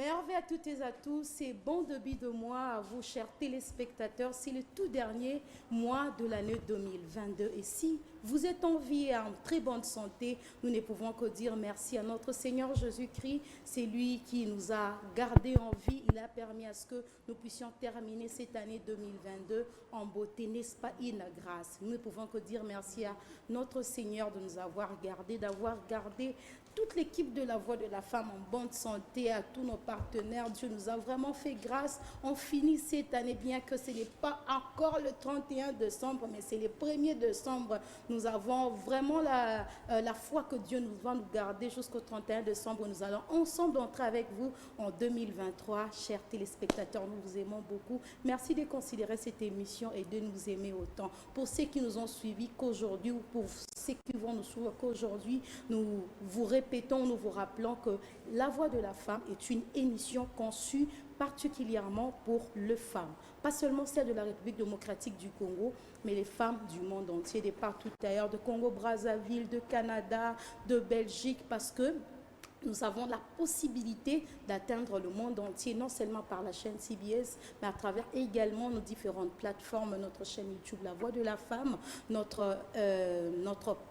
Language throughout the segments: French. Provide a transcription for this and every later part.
Merveille à toutes et à tous, c'est bon début de mois à vous, chers téléspectateurs. C'est le tout dernier mois de l'année 2022. Et si vous êtes en vie et en très bonne santé, nous ne pouvons que dire merci à notre Seigneur Jésus-Christ. C'est lui qui nous a gardés en vie. Il a permis à ce que nous puissions terminer cette année 2022 en beauté, n'est-ce pas, une grâce. Nous ne pouvons que dire merci à notre Seigneur de nous avoir gardés, d'avoir gardé toute l'équipe de la Voix de la Femme en bonne santé, à tous nos partenaires. Dieu nous a vraiment fait grâce. On finit cette année, bien que ce n'est pas encore le 31 décembre, mais c'est le 1er décembre. Nous avons vraiment la foi que Dieu nous va nous garder jusqu'au 31 décembre. Nous allons ensemble entrer avec vous en 2023. Chers téléspectateurs, nous vous aimons beaucoup. Merci de considérer cette émission et de nous aimer autant. Pour ceux qui nous ont suivis qu'aujourd'hui, ou pour ceux qui vont nous suivre qu'aujourd'hui, nous vous répétons, nous vous rappelons que La Voix de la Femme est une émission conçue particulièrement pour les femmes. Pas seulement celles de la République démocratique du Congo, mais les femmes du monde entier, de partout ailleurs, de Congo-Brazzaville, de Canada, de Belgique, parce que nous avons la possibilité d'atteindre le monde entier, non seulement par la chaîne CBS, mais à travers également nos différentes plateformes, notre chaîne YouTube La Voix de la Femme, notre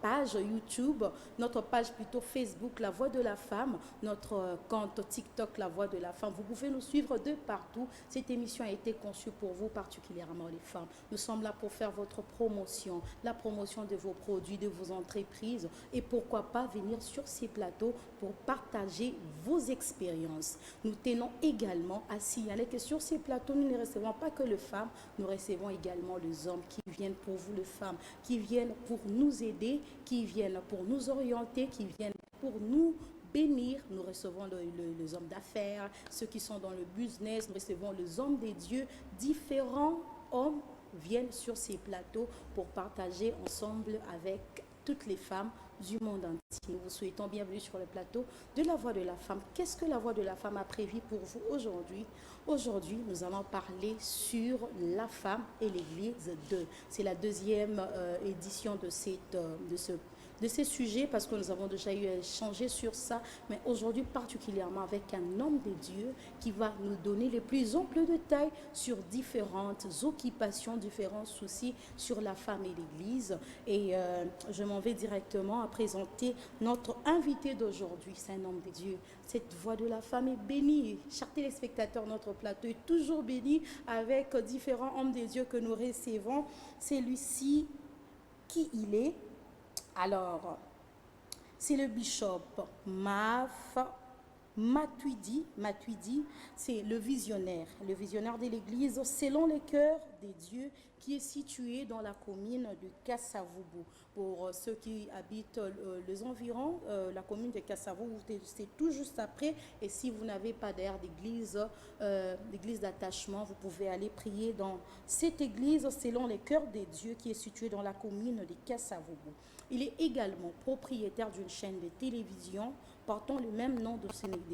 page YouTube, notre page plutôt Facebook La Voix de la Femme, notre compte TikTok La Voix de la Femme. Vous pouvez nous suivre de partout. Cette émission a été conçue pour vous, particulièrement les femmes. Nous sommes là pour faire votre promotion, la promotion de vos produits, de vos entreprises, et pourquoi pas venir sur ces plateaux pour partager vos expériences. Nous tenons également à signaler que sur ces plateaux, nous ne recevons pas que les femmes, nous recevons également les hommes qui viennent pour vous, les femmes, qui viennent pour nous aider, qui viennent pour nous orienter, qui viennent pour nous bénir. Nous recevons les hommes d'affaires, ceux qui sont dans le business, nous recevons les hommes des dieux. Différents hommes viennent sur ces plateaux pour partager ensemble avec toutes les femmes du monde entier. Nous vous souhaitons bienvenue sur le plateau de La Voix de la Femme. Qu'est-ce que La Voix de la Femme a prévu pour vous aujourd'hui? Aujourd'hui, nous allons parler sur la femme et l'Église 2. C'est la deuxième édition de ces sujets, parce que nous avons déjà eu à échanger sur ça, mais aujourd'hui particulièrement avec un homme de Dieu qui va nous donner les plus amples détails sur différentes occupations, différents soucis sur la femme et l'Église. Et je m'en vais directement à présenter notre invité d'aujourd'hui. C'est un homme de Dieu. Cette Voix de la Femme est bénie. Chers téléspectateurs, notre plateau est toujours béni avec différents hommes de Dieu que nous recevons. Celui-ci, qui il est? Alors, c'est le bishop Matuidi, c'est le visionnaire de l'église selon le cœur des dieux, qui est situé dans la commune de Kassavubu. Pour ceux qui habitent les environs, la commune de Kassavubu, c'est tout juste après. Et si vous n'avez pas d'air d'église d'attachement, vous pouvez aller prier dans cette église selon le cœur des dieux, qui est située dans la commune de Kassavubu. Il est également propriétaire d'une chaîne de télévision portant le même nom de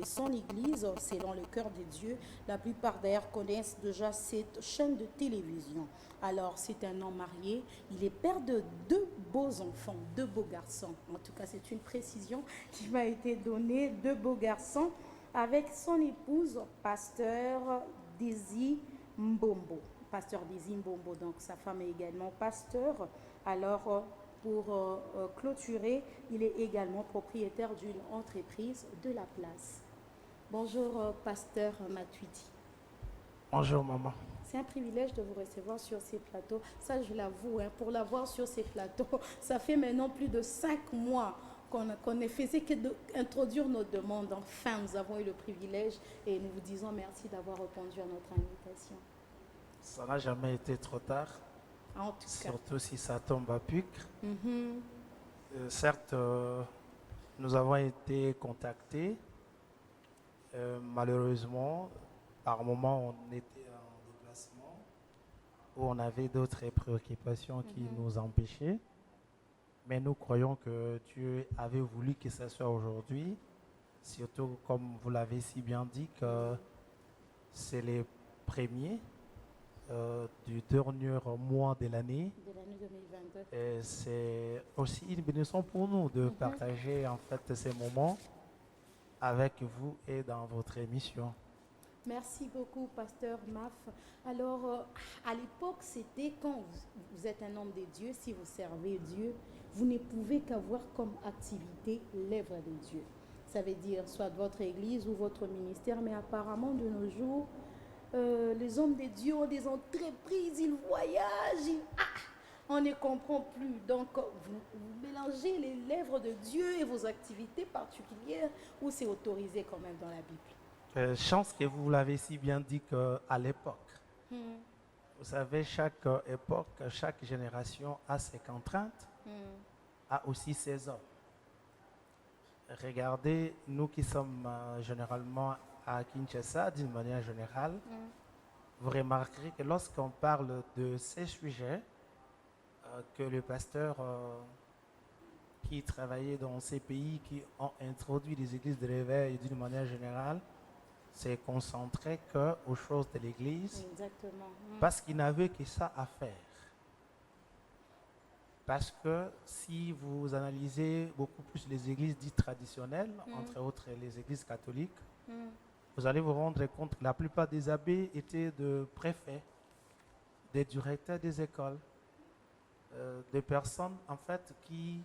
son église, selon le cœur de Dieu. La plupart d'ailleurs connaissent déjà cette chaîne de télévision. Alors, c'est un homme marié. Il est père de deux beaux enfants, deux beaux garçons. En tout cas, c'est une précision qui m'a été donnée. Deux beaux garçons avec son épouse, pasteur Daisy Mbombo. Pasteur Daisy Mbombo, donc sa femme est également pasteur. Alors, pour clôturer, il est également propriétaire d'une entreprise de la place. Bonjour, pasteur Matuidi. Bonjour, maman. C'est un privilège de vous recevoir sur ces plateaux. Ça, je l'avoue, hein, pour l'avoir sur ces plateaux, ça fait maintenant plus de 5 mois qu'on ne faisait que d'introduire nos demandes. Enfin, nous avons eu le privilège et nous vous disons merci d'avoir répondu à notre invitation. Ça n'a jamais été trop tard. En tout cas. Surtout si ça tombe à pic. Certes, nous avons été contactés. Malheureusement, par moment, on était en déplacement où on avait d'autres préoccupations qui nous empêchaient. Mais nous croyons que Dieu avait voulu que ce soit aujourd'hui. Surtout, comme vous l'avez si bien dit, que c'est les premiers du dernier mois de l'année 2022. Et c'est aussi une bénédiction pour nous de partager en fait ces moments avec vous et dans votre émission. Merci beaucoup, pasteur Maf. Alors, à l'époque, c'était quand vous êtes un homme de Dieu, si vous servez Dieu, vous ne pouvez qu'avoir comme activité l'œuvre de Dieu. Ça veut dire soit votre église ou votre ministère, mais apparemment de nos jours, les hommes de Dieu ont des entreprises, ils voyagent, on ne comprend plus. Donc, vous mélangez les lèvres de Dieu et vos activités particulières, ou c'est autorisé quand même dans la Bible? Chance que vous l'avez si bien dit qu'à l'époque, Hmm, vous savez, chaque époque, chaque génération a ses contraintes, hmm, a aussi ses hommes. Regardez, nous qui sommes généralement à Kinshasa, d'une manière générale, hmm. vous remarquerez que lorsqu'on parle de ces sujets, que le pasteur qui travaillait dans ces pays qui ont introduit les églises de réveil d'une manière générale, s'est concentré qu'aux choses de l'église Exactement. Hmm, parce qu'il n'avait que ça à faire. Parce que si vous analysez beaucoup plus les églises dites traditionnelles, entre autres les églises catholiques, hmm. vous allez vous rendre compte que la plupart des abbés étaient de préfets, des directeurs des écoles, des personnes en fait qui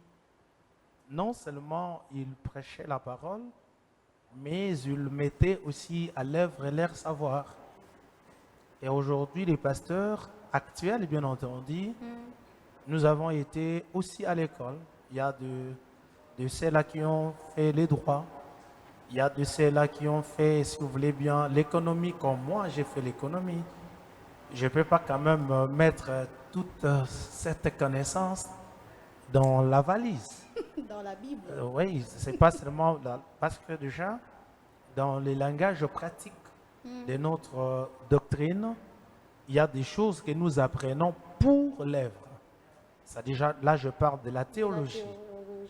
non seulement ils prêchaient la parole, mais ils mettaient aussi à l'œuvre leur savoir. Et aujourd'hui, les pasteurs actuels, bien entendu, nous avons été aussi à l'école. Il y a de ceux-là qui ont fait les droits. Il y a de ceux-là qui ont fait, si vous voulez bien, l'économie, comme moi, j'ai fait l'économie. Je ne peux pas quand même mettre toute cette connaissance dans la valise. Dans la Bible. Oui, c'est pas seulement parce que déjà, dans les langages pratiques de notre doctrine, il y a des choses que nous apprenons pour l'œuvre. Ça déjà, là, je parle de la théologie.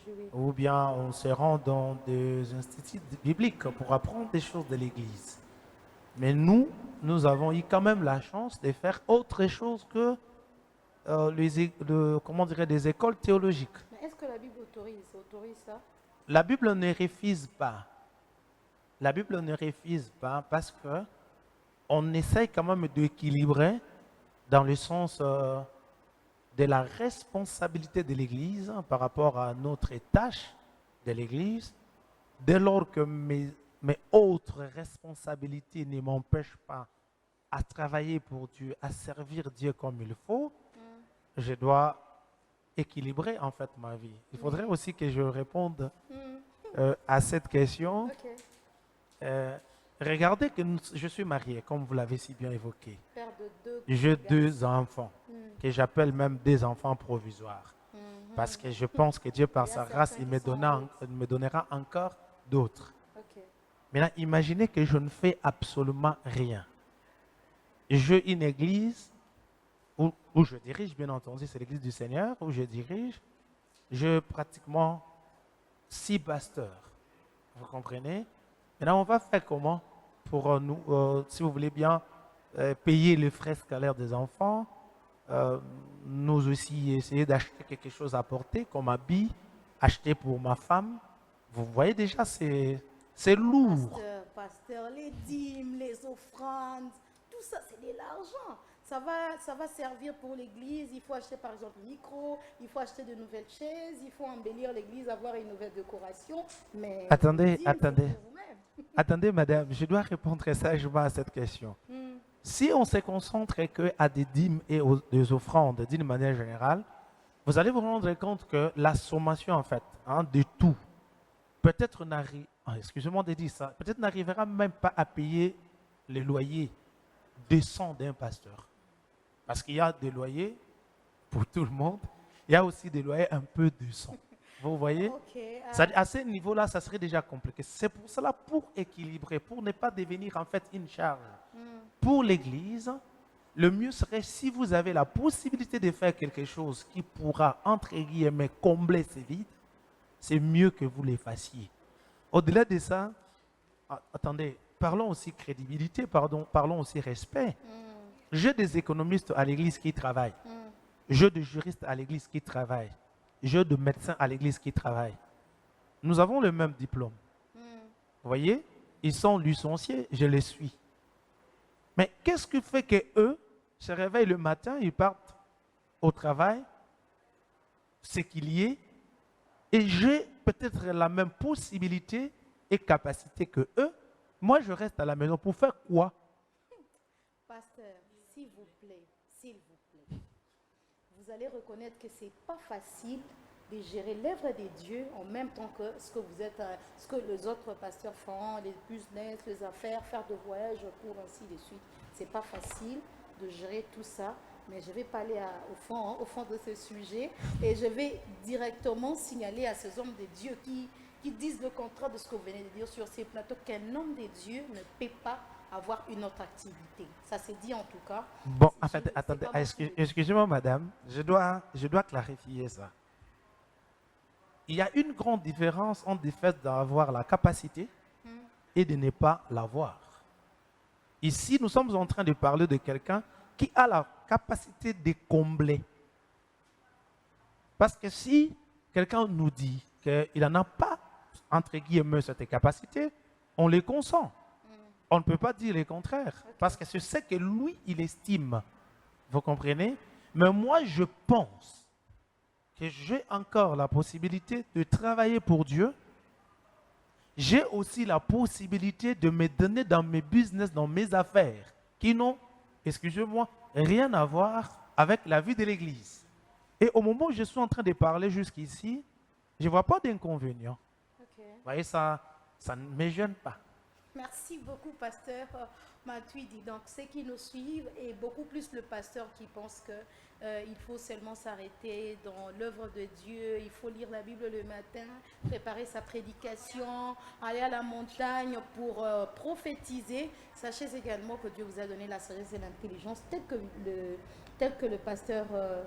Oui. Ou bien on se rend dans des instituts bibliques pour apprendre des choses de l'Église. Mais nous avons eu quand même la chance de faire autre chose que comment dirais, des écoles théologiques. Mais est-ce que la Bible autorise ça? La Bible ne refuse pas. La Bible ne refuse pas parce que on essaye quand même d'équilibrer dans le sens de la responsabilité de l'Église par rapport à notre tâche de l'Église, dès lors que mes autres responsabilités ne m'empêchent pas à travailler pour Dieu, à servir Dieu comme il faut, je dois équilibrer en fait ma vie. Il faudrait aussi que je réponde à cette question. Ok. Regardez que je suis marié, comme vous l'avez si bien évoqué. Père de deux J'ai garçons. 2 enfants, que j'appelle même des enfants provisoires. Parce que je pense que Dieu, par Il y a sa grâce, certains il qui sont me donnera encore d'autres. Ok. Maintenant, imaginez que je ne fais absolument rien. J'ai une église où je dirige, bien entendu, c'est l'église du Seigneur, où je dirige. J'ai pratiquement 6 pasteurs. Vous comprenez? Maintenant, on va faire comment pour nous, si vous voulez bien, payer les frais scolaires des enfants, nous aussi essayer d'acheter quelque chose à porter, comme habit, acheter pour ma femme. Vous voyez déjà, c'est lourd. Pasteur, les dîmes, les offrandes, tout ça, c'est de l'argent. Ça va servir pour l'église. Il faut acheter par exemple un micro, il faut acheter de nouvelles chaises, il faut embellir l'église, avoir une nouvelle décoration. Mais Attendez, les dîmes, c'est pour vous-même. Attendez, madame, je dois répondre sagement à cette question. Si on se concentre que à des dîmes et des offrandes d'une manière générale, vous allez vous rendre compte que la sommation, en fait, de tout, peut-être excusez-moi de dire ça, peut-être n'arrivera même pas à payer les loyers décents d'un pasteur. Parce qu'il y a des loyers pour tout le monde, il y a aussi des loyers un peu décents. Vous voyez? Okay, À ce niveau-là, ça serait déjà compliqué. C'est pour cela, pour équilibrer, pour ne pas devenir en fait une charge pour l'Église, le mieux serait si vous avez la possibilité de faire quelque chose qui pourra, entre guillemets, combler ces vides, c'est mieux que vous les fassiez. Au-delà de ça, attendez, parlons aussi crédibilité, parlons aussi respect. J'ai des économistes à l'Église qui travaillent. J'ai des juristes à l'Église qui travaillent. J'ai des médecins à l'Église qui travaillent. Nous avons le même diplôme. Vous voyez, ils sont licenciés, je les suis. Mais qu'est-ce qui fait qu'eux se réveillent le matin, ils partent au travail, c'est qu'il y ait, et j'ai peut-être la même possibilité et capacité que eux. Moi, je reste à la maison pour faire quoi? Pasteur, s'il vous plaît, vous allez reconnaître que ce n'est pas facile de gérer l'œuvre de Dieu en même temps que ce que vous êtes, ce que les autres pasteurs font, les business, les affaires, faire de voyages, cours, ainsi de suite. C'est pas facile de gérer tout ça, mais je vais pas aller au fond de ce sujet et je vais directement signaler à ces hommes de Dieu qui disent le contraire de ce que vous venez de dire sur ces plateaux, qu'un homme de Dieu ne peut pas avoir une autre activité. Ça s'est dit en tout cas. Bon, attendez, excusez-moi madame, je dois clarifier ça. Il y a une grande différence entre le fait d'avoir la capacité et de ne pas l'avoir. Ici, nous sommes en train de parler de quelqu'un qui a la capacité de combler. Parce que si quelqu'un nous dit qu'il n'en a pas, entre guillemets, cette capacité, on les consent. On ne peut pas dire le contraire. Parce que c'est ce que lui, il estime. Vous comprenez? Mais moi, je pense que j'ai encore la possibilité de travailler pour Dieu. J'ai aussi la possibilité de me donner dans mes business, dans mes affaires, qui n'ont, excusez-moi, rien à voir avec la vie de l'Église. Et au moment où je suis en train de parler jusqu'ici, je ne vois pas d'inconvénient. Vous voyez, ça ne me gêne pas. Merci beaucoup, pasteur Matuidi. Donc, ceux qui nous suivent et beaucoup plus le pasteur qui pense qu'il faut seulement s'arrêter dans l'œuvre de Dieu, il faut lire la Bible le matin, préparer sa prédication, aller à la montagne pour prophétiser. Sachez également que Dieu vous a donné la sagesse et l'intelligence, tel que le pasteur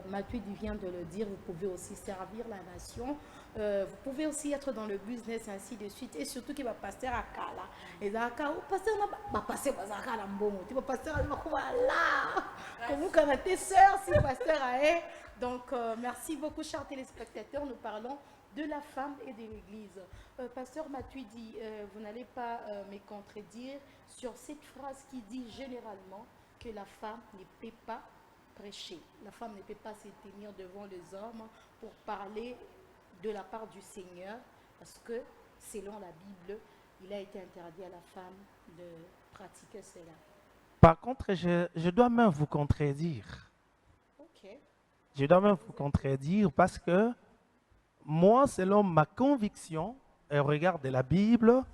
Matuidi vient de le dire. Vous pouvez aussi servir la nation. Vous pouvez aussi être dans le business, ainsi de suite. Et surtout qu'il va passer à Kala. Et là, pasteur va passer à Kala Mbongo. Tu vas passer à là. Comme vous connaissez, sœur, si pasteur a. Donc, merci beaucoup, chers téléspectateurs. Nous parlons de la femme et de l'Église. Pasteur Matuidi, vous n'allez pas me contredire sur cette phrase qui dit généralement que la femme ne peut pas prêcher. La femme ne peut pas se tenir devant les hommes pour parler de la part du Seigneur, parce que selon la Bible, il a été interdit à la femme de pratiquer cela. Par contre, je dois même vous contredire. Je dois même vous contredire parce que moi, selon ma conviction, et au regard de la Bible,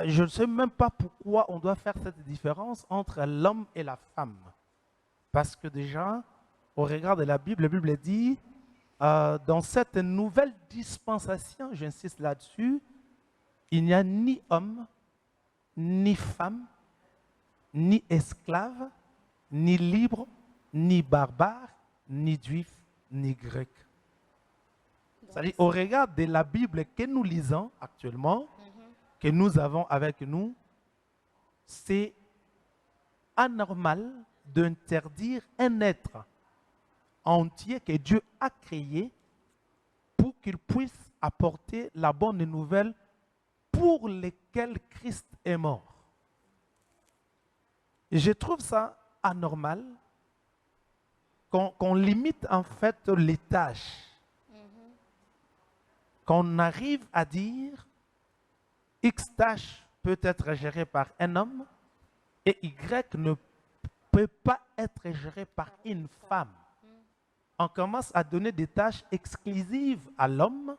je ne sais même pas pourquoi on doit faire cette différence entre l'homme et la femme. Parce que déjà, au regard de la Bible dit, dans cette nouvelle dispensation, j'insiste là-dessus, il n'y a ni homme, ni femme, ni esclave, ni libre, ni barbare, ni juif, ni grec. C'est-à-dire, au regard de la Bible que nous lisons actuellement, que nous avons avec nous, c'est anormal d'interdire un être entier que Dieu a créé pour qu'il puisse apporter la bonne nouvelle pour lesquelles Christ est mort. Et je trouve ça anormal qu'on limite en fait les tâches. Qu'on arrive à dire X tâche peut être gérée par un homme et Y ne peut pas être gérée par une femme. On commence à donner des tâches exclusives à l'homme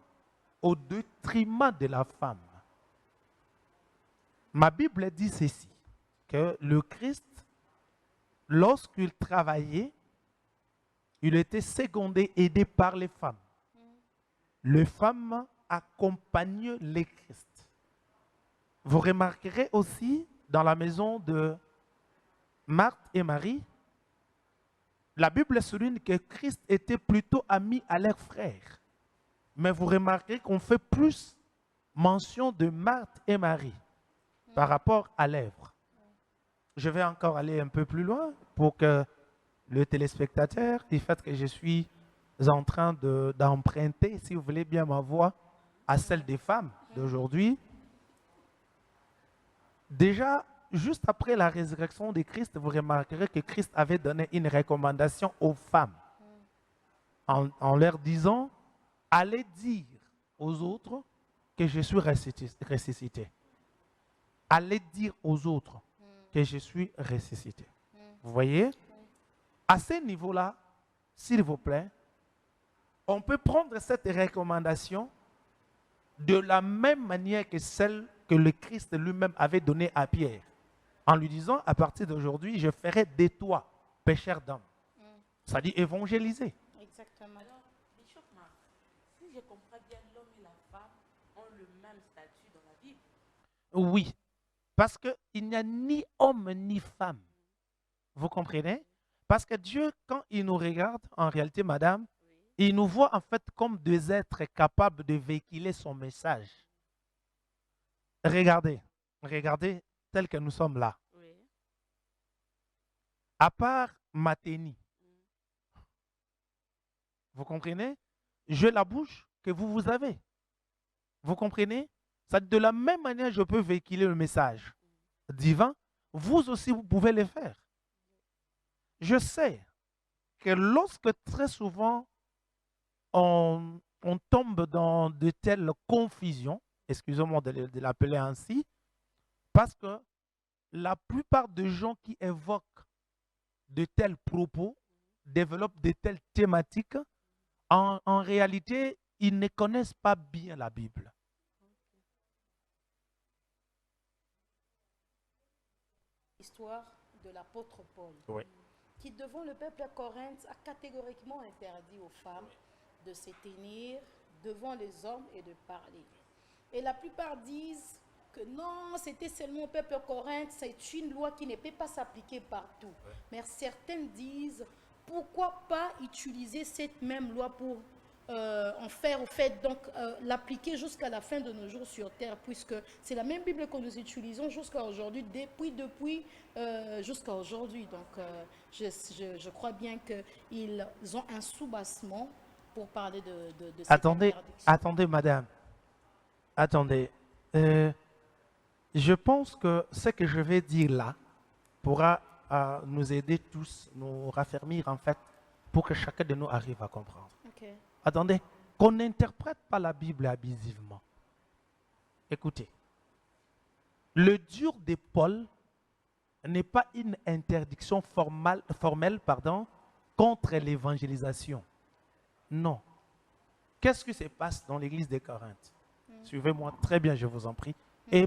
au détriment de la femme. Ma Bible dit ceci, que le Christ, lorsqu'il travaillait, il était secondé, aidé par les femmes. Les femmes accompagnent le Christ. Vous remarquerez aussi dans la maison de Marthe et Marie, la Bible souligne que Christ était plutôt ami à leurs frères. Mais vous remarquerez qu'on fait plus mention de Marthe et Marie par rapport à l'œuvre. Je vais encore aller un peu plus loin pour que le téléspectateur, du fait que je suis en train d'emprunter, si vous voulez bien ma voix, à celle des femmes d'aujourd'hui. Déjà, juste après la résurrection de Christ, vous remarquerez que Christ avait donné une recommandation aux femmes en leur disant, allez dire aux autres que je suis ressuscité. Allez dire aux autres que je suis ressuscité. Vous voyez? À ce niveau-là, s'il vous plaît, on peut prendre cette recommandation de la même manière que celle que le Christ lui-même avait donnée à Pierre, en lui disant, à partir d'aujourd'hui, je ferai de toi pécheur d'hommes. Ça dit évangéliser. Exactement. Alors, Bishop Mark, si je comprends bien, l'homme et la femme ont le même statut dans la Bible. Oui, parce qu'il n'y a ni homme ni femme. Vous comprenez? Parce que Dieu, quand il nous regarde, en réalité, madame, il nous voit en fait comme des êtres capables de véhiculer son message. Regardez tel que nous sommes là. Oui. À part Mathénie, vous comprenez? J'ai la bouche que vous avez. Vous comprenez? Ça, de la même manière, je peux véhiculer le message divin. Vous aussi, vous pouvez le faire. Je sais que lorsque très souvent on tombe dans de telles confusions, excusez-moi de l'appeler ainsi, parce que la plupart des gens qui évoquent de tels propos, développent de telles thématiques, en réalité, ils ne connaissent pas bien la Bible. L'histoire de l'apôtre Paul, Oui. qui devant le peuple à Corinthe a catégoriquement interdit aux femmes de se tenir devant les hommes et de parler. Et la plupart disent que non, c'était seulement au peuple à Corinthe, c'est une loi qui ne peut pas s'appliquer partout. Mais certaines disent, pourquoi pas utiliser cette même loi pour en faire, au fait, donc l'appliquer jusqu'à la fin de nos jours sur terre, puisque c'est la même Bible que nous utilisons jusqu'à aujourd'hui, depuis jusqu'à aujourd'hui. Donc, je crois bien qu'ils ont un soubassement pour parler de cette interdiction. Attendez, madame. Attendez. Je pense que ce que je vais dire là pourra nous aider tous, nous raffermir en fait, pour que chacun de nous arrive à comprendre. Okay. Attendez, qu'on n'interprète pas la Bible abusivement. Écoutez, le dur de Paul n'est pas une interdiction formelle contre l'évangélisation. Non. Qu'est-ce qui se passe dans l'église de Corinthe? Suivez-moi très bien, je vous en prie. Et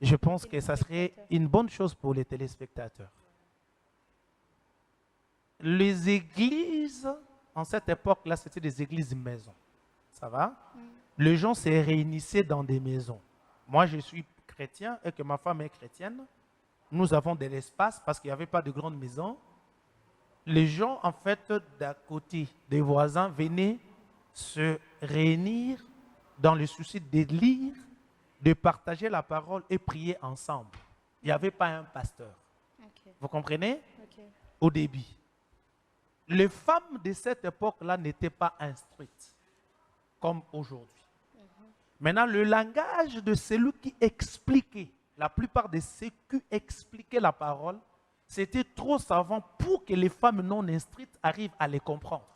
je pense que ça serait une bonne chose pour les téléspectateurs. Les églises, en cette époque-là, c'était des églises maisons. Ça va? Les gens se réunissaient dans des maisons. Moi, je suis chrétien et que ma femme est chrétienne. Nous avons de l'espace parce qu'il n'y avait pas de grande maison. Les gens, en fait, d'à côté des voisins, venaient se réunir dans le souci de lire, de partager la parole et prier ensemble. Il n'y avait pas un pasteur. Okay. Vous comprenez? Okay. Au début. Les femmes de cette époque-là n'étaient pas instruites comme aujourd'hui. Maintenant, le langage de celui qui expliquait, la plupart de ceux qui expliquaient la parole, c'était trop savant pour que les femmes non instruites arrivent à les comprendre.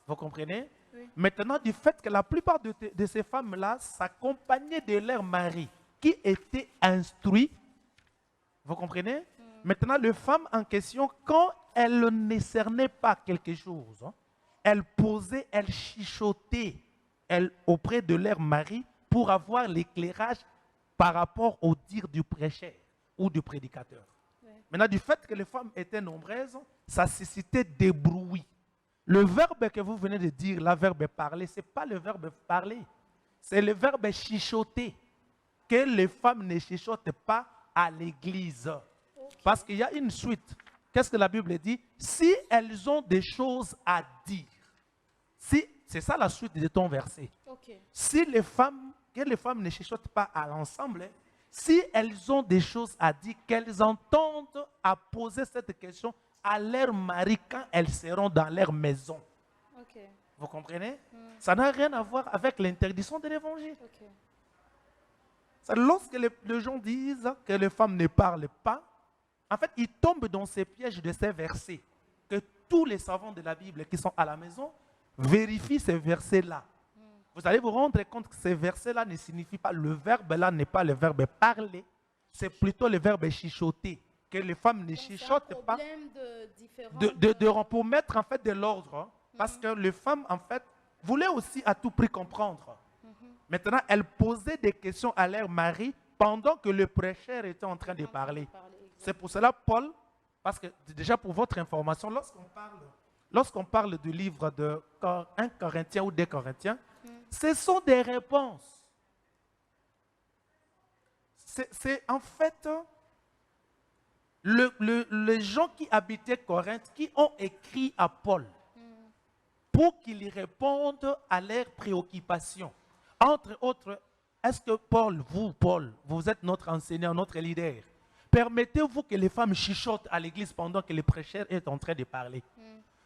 Vous comprenez? Oui. Maintenant, du fait que la plupart de ces femmes-là s'accompagnaient de leur mari qui était instruit, vous comprenez? Maintenant, les femmes en question, quand elles ne cernaient pas quelque chose, elles posaient, elles chuchotaient auprès de leur mari pour avoir l'éclairage par rapport au dire du prêcheur ou du prédicateur. Oui. Maintenant, du fait que les femmes étaient nombreuses, ça suscitait des bruits. Le verbe que vous venez de dire, le verbe parler, ce n'est pas le verbe parler, c'est le verbe chuchoter. Que les femmes ne chuchotent pas à l'église. Okay. Parce qu'il y a une suite. Qu'est-ce que la Bible dit? Si elles ont des choses à dire. C'est ça la suite de ton verset. Okay. Si les femmes, que les femmes ne chuchotent pas à l'ensemble, si elles ont des choses à dire, qu'elles entendent à poser cette question à leur mari quand elles seront dans leur maison. Okay. Vous comprenez? Ça n'a rien à voir avec l'interdiction de l'évangile. Okay. Lorsque les gens disent que les femmes ne parlent pas, en fait, ils tombent dans ces pièges de ces versets. Que tous les savants de la Bible qui sont à la maison vérifient ces versets-là. Vous allez vous rendre compte que ces versets-là ne signifient pas, le verbe là n'est pas le verbe parler, c'est plutôt le verbe chuchoter. Que les femmes ne chuchotent pas. Pour mettre en fait de l'ordre. Hein, parce que les femmes, en fait, voulaient aussi à tout prix comprendre. Maintenant, elles posaient des questions à leur mari pendant que le prêcheur était en train de parler. C'est pour cela, Paul, parce que déjà pour votre information, lorsqu'on parle du livre de 1 Corinthiens ou 2 Corinthiens, ce sont des réponses. C'est en fait les gens qui habitaient Corinthe qui ont écrit à Paul pour qu'il réponde à leurs préoccupations. Entre autres, est-ce que Paul, vous êtes notre enseignant, notre leader, permettez-vous que les femmes chuchotent à l'église pendant que le prêcheur est en train de parler?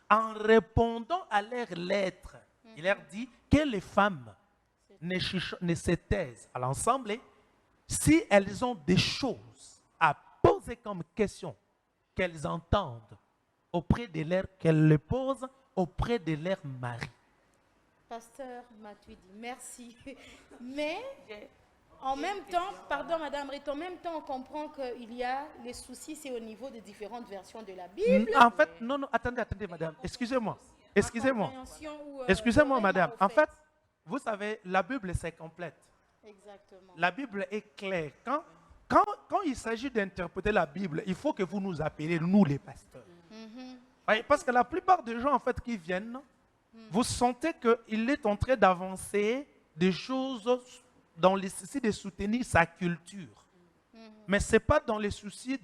En répondant à leurs lettres, il leur dit que les femmes ne se taisent à l'ensemble si elles ont des choses à poser comme question, qu'elles entendent auprès de qu'elles les posent auprès de leur mari. Pasteur Matuidi, merci. Mais en même temps, pardon Madame Rito, en même temps on comprend qu'il y a les soucis, c'est au niveau des différentes versions de la Bible. En fait, non, attendez Madame, excusez-moi. Excusez-moi Madame. En fait, vous savez, la Bible c'est complète. Exactement. La Bible est claire. Quand il s'agit d'interpréter la Bible, il faut que vous nous appeliez, nous les pasteurs. Parce que la plupart des gens en fait qui viennent, vous sentez qu'il est en train d'avancer des choses dans le souci de soutenir sa culture. Mais ce n'est pas dans le souci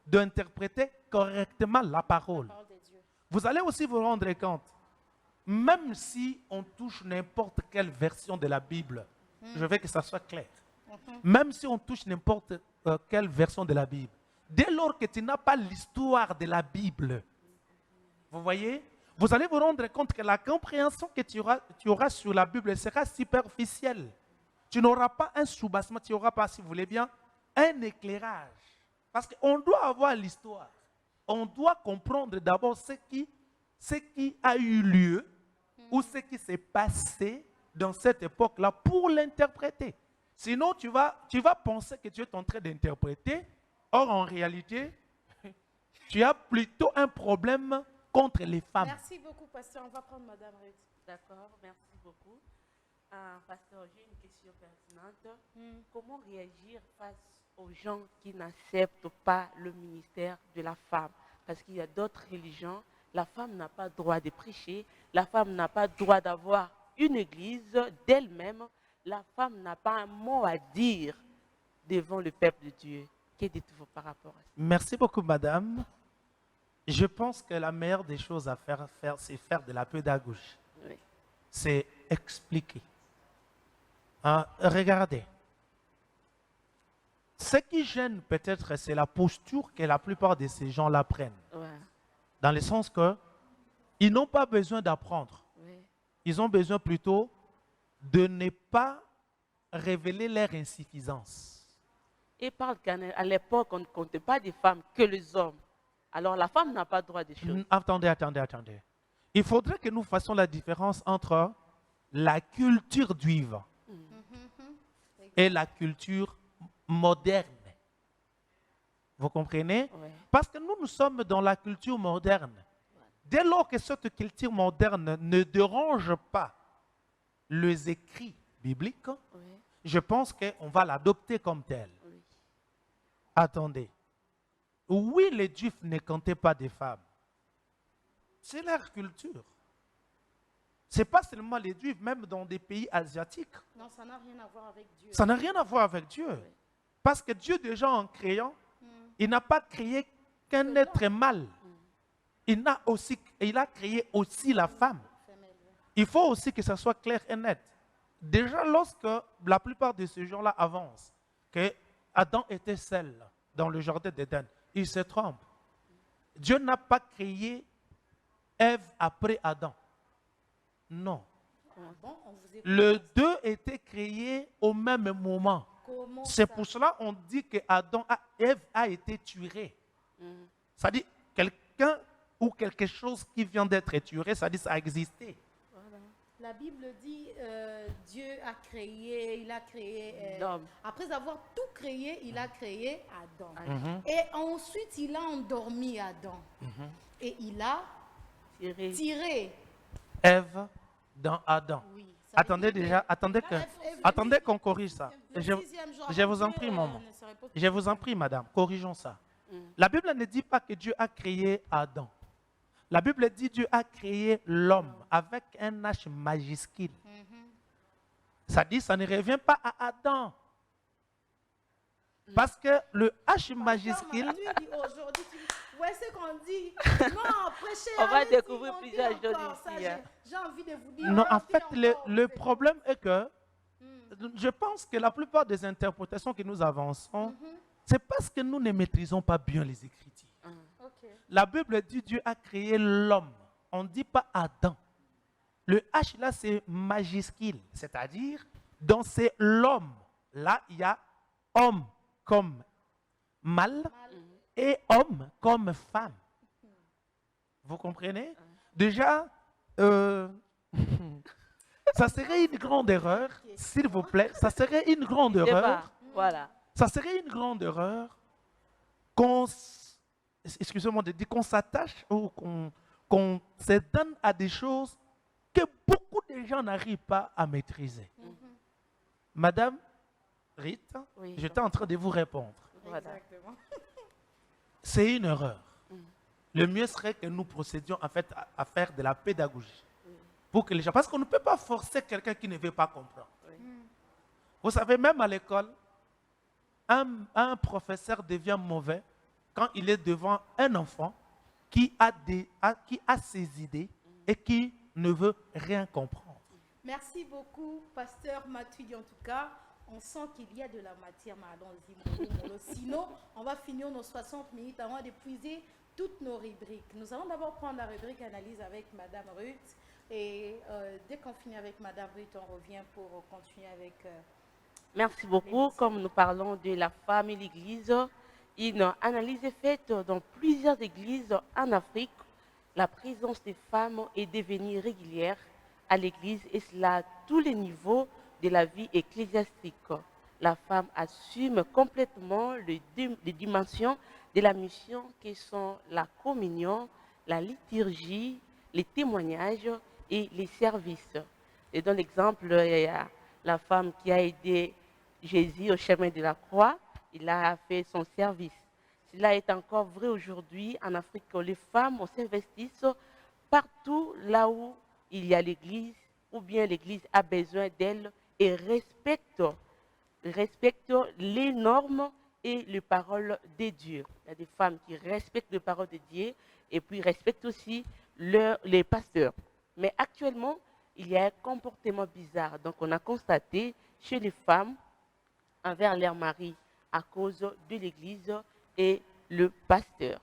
d'interpréter correctement la parole. Vous allez aussi vous rendre compte, même si on touche n'importe quelle version de la Bible, je veux que ça soit clair, même si on touche n'importe quelle version de la Bible, dès lors que tu n'as pas l'histoire de la Bible, vous voyez, vous allez vous rendre compte que la compréhension que tu auras sur la Bible sera superficielle. Tu n'auras pas un soubassement, tu n'auras pas, si vous voulez bien, un éclairage. Parce qu'on doit avoir l'histoire. On doit comprendre d'abord ce qui a eu lieu ou ce qui s'est passé dans cette époque-là pour l'interpréter. Sinon, tu vas penser que tu es en train d'interpréter. Or, en réalité, tu as plutôt un problème contre les femmes. Merci beaucoup, pasteur. On va prendre Madame Red. D'accord, merci beaucoup. Pasteur, j'ai une question pertinente. Comment réagir face aux gens qui n'acceptent pas le ministère de la femme? Parce qu'il y a d'autres religions, la femme n'a pas le droit de prêcher, la femme n'a pas le droit d'avoir une église d'elle-même, la femme n'a pas un mot à dire devant le peuple de Dieu. Que dites-vous par rapport à ça? Merci beaucoup, madame. Je pense que la meilleure des choses à faire c'est faire de la pédagogie. Oui. C'est expliquer. Regardez. Ce qui gêne peut-être, c'est la posture que la plupart de ces gens-là prennent. Ouais. Dans le sens qu'ils n'ont pas besoin d'apprendre. Oui. Ils ont besoin plutôt de ne pas révéler leur insuffisance. Et parle qu'à l'époque, on ne comptait pas des femmes que les hommes. Alors la femme n'a pas le droit des choses. Attendez. Il faudrait que nous fassions la différence entre la culture juive et la culture moderne. Vous comprenez? Ouais. Parce que nous sommes dans la culture moderne. Dès lors que cette culture moderne ne dérange pas les écrits bibliques, Oui. je pense qu'on va l'adopter comme tel. Oui. Attendez. Oui, les Juifs ne comptaient pas des femmes. C'est leur culture. Ce n'est pas seulement les Juifs, même dans des pays asiatiques. Non, ça n'a rien à voir avec Dieu. Ça n'a rien à voir avec Dieu. Oui. Parce que Dieu, déjà en créant, il n'a pas créé qu'un être mâle. Il a créé aussi la femme. Il faut aussi que ça soit clair et net. Déjà, lorsque la plupart de ces gens-là avancent, que Adam était seul dans le jardin d'Éden, ils se trompent. Dieu n'a pas créé Ève après Adam. Non. Bon, on vous écoute. Les deux étaient créés au même moment. Comment C'est ça? pour cela qu'on dit que Ève a été tuée. Ça dit quelqu'un ou quelque chose qui vient d'être tué, ça dit ça a existé. La Bible dit Dieu a créé, il a créé. L'homme. Après avoir tout créé, il a créé Adam. Mhm. Et ensuite, il a endormi Adam. Et il a Tiré. tiré. Ève dans Adam. Oui. Ça veut Attendez dire déjà, que- attendez qu'on corrige ça. Le Je, sixième jour, je vous en Dieu, prie, maman. ne serait pas- Je vous en prie, madame, corrigeons ça. La Bible ne dit pas que Dieu a créé Adam. La Bible dit Dieu a créé l'homme avec un H majuscule. Ça dit, ça ne revient pas à Adam. Parce que le H majuscule, Aujourd'hui, aujourd'hui, ouais, c'est qu'on dit. Non, prêchez. On va allez-y, découvrir montez plusieurs encore. choses Ça, ici, hein. j'ai envie de vous dire. non, en montez fait, encore, le c'est- problème est que je pense que la plupart des interprétations que nous avançons, c'est parce que nous ne maîtrisons pas bien les Écritures. Ok. La Bible dit Dieu a créé l'homme. On ne dit pas Adam. Le H là, c'est majuscule. C'est-à-dire, dans c'est l'homme. Là, il y a homme comme mâle et homme comme femme. Vous comprenez? Déjà, ça serait une grande erreur, s'il vous plaît, ça serait une grande Débat. erreur. Voilà. Ça serait une grande erreur qu'on, excusez-moi de dire, qu'on s'attache ou qu'on se donne à des choses que beaucoup de gens n'arrivent pas à maîtriser. Madame Rita, Oui, j'étais en train de vous répondre. Voilà. Exactement. C'est une erreur. Le mieux serait que nous procédions en fait à faire de la pédagogie. Pour que les gens, parce qu'on ne peut pas forcer quelqu'un qui ne veut pas comprendre. Vous savez, même à l'école, un professeur devient mauvais quand il est devant un enfant qui a ses idées et qui ne veut rien comprendre. Merci beaucoup, pasteur Matuidi. En tout cas, on sent qu'il y a de la matière, mais allons-y, mollo, mollo. Sinon, on va finir nos 60 minutes avant d'épuiser toutes nos rubriques. Nous allons d'abord prendre la rubrique analyse avec Madame Ruth. Et dès qu'on finit avec Madame Ruth, on revient pour continuer avec... Merci beaucoup. Comme nous parlons de la femme et l'Église, une analyse est faite dans plusieurs églises en Afrique. La présence des femmes est devenue régulière à l'Église et cela à tous les niveaux de la vie ecclésiastique. La femme assume complètement les dimensions de la mission qui sont la communion, la liturgie, les témoignages et les services. Et dans l'exemple, il y a la femme qui a aidé Jésus au chemin de la croix, il a fait son service. Cela est encore vrai aujourd'hui en Afrique, où les femmes s'investissent partout là où il y a l'église, ou bien l'église a besoin d'elles et respecte les normes et les paroles de Dieu. Il y a des femmes qui respectent les paroles de Dieu et puis respectent aussi les pasteurs. Mais actuellement, il y a un comportement bizarre. Donc, on a constaté chez les femmes envers leur mari à cause de l'Église et le pasteur.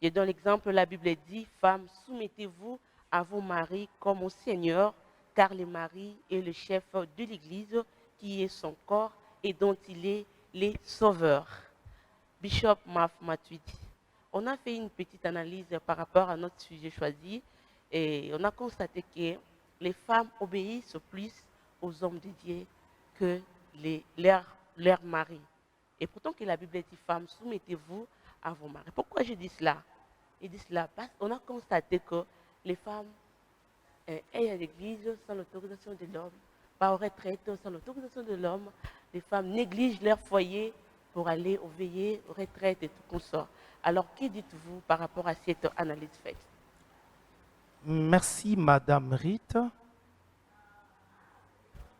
Et dans l'exemple, la Bible dit, femmes, soumettez-vous à vos maris comme au Seigneur, car le mari est le chef de l'Église qui est son corps et dont il est le sauveur. Bishop Matuidi, on a fait une petite analyse par rapport à notre sujet choisi et on a constaté que les femmes obéissent plus aux hommes de Dieu que leurs maris. Et pourtant que la Bible dit, femmes, soumettez-vous à vos maris. Pourquoi je dis cela? Je dis cela parce qu'on a constaté que les femmes aillent à l'église sans l'autorisation de l'homme, pas aux retraites sans l'autorisation de l'homme. Les femmes négligent leur foyer pour aller aux veillées, aux retraites et tout consort. Alors, que dites-vous par rapport à cette analyse faite? Merci, Madame Rita.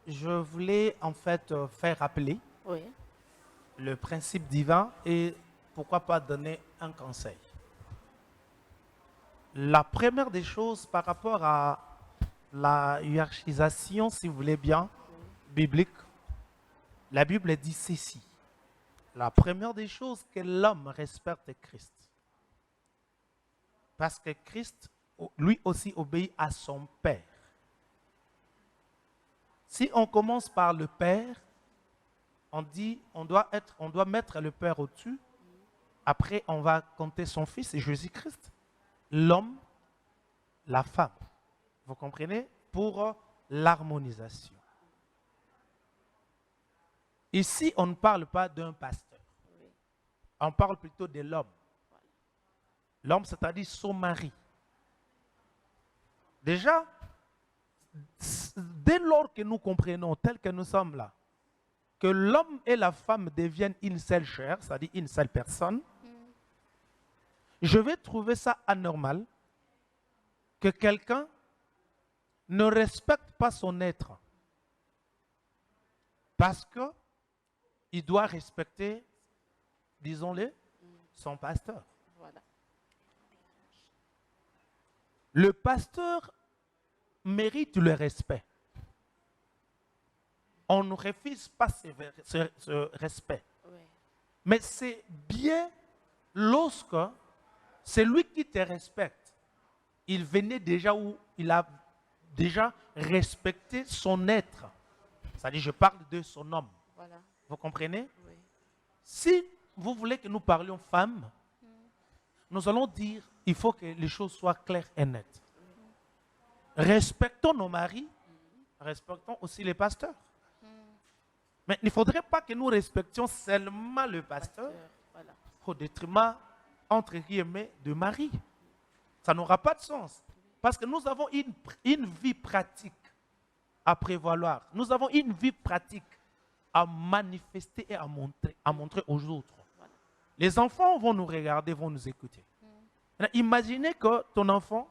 Je voulais en fait faire rappeler Oui. le principe divin et pourquoi pas donner un conseil. La première des choses par rapport à la hiérarchisation, si vous voulez bien, biblique, la Bible dit ceci. La première des choses, que l'homme respecte Christ. Parce que Christ, lui aussi, obéit à son Père. Si on commence par le Père, on dit, on doit mettre le Père au-dessus. Après, on va compter son Fils, Jésus-Christ. L'homme, la femme. Vous comprenez? Pour l'harmonisation. Ici, on ne parle pas d'un pasteur. On parle plutôt de l'homme. L'homme, c'est-à-dire son mari. Déjà, dès lors que nous comprenons, tel que nous sommes là, que l'homme et la femme deviennent une seule chair, c'est-à-dire une seule personne, je vais trouver ça anormal que quelqu'un ne respecte pas son être. Parce qu'il doit respecter, disons-le, son pasteur. Voilà. Le pasteur mérite le respect. On ne refuse pas ce respect. Oui. Mais c'est bien lorsque c'est lui qui te respecte. Il venait déjà où il a déjà respecté son être. C'est-à-dire, je parle de son homme. Voilà. Vous comprenez? Oui. Si vous voulez que nous parlions femmes, nous allons dire, il faut que les choses soient claires et nettes. Respectons nos maris, respectons aussi les pasteurs. Mais il ne faudrait pas que nous respections seulement le pasteur Voilà. au détriment, entre guillemets, de Marie. Ça n'aura pas de sens. Parce que nous avons une vie pratique à prévaloir. Nous avons une vie pratique à manifester et à montrer aux autres. Voilà. Les enfants vont nous regarder, vont nous écouter. Alors, imaginez que ton enfant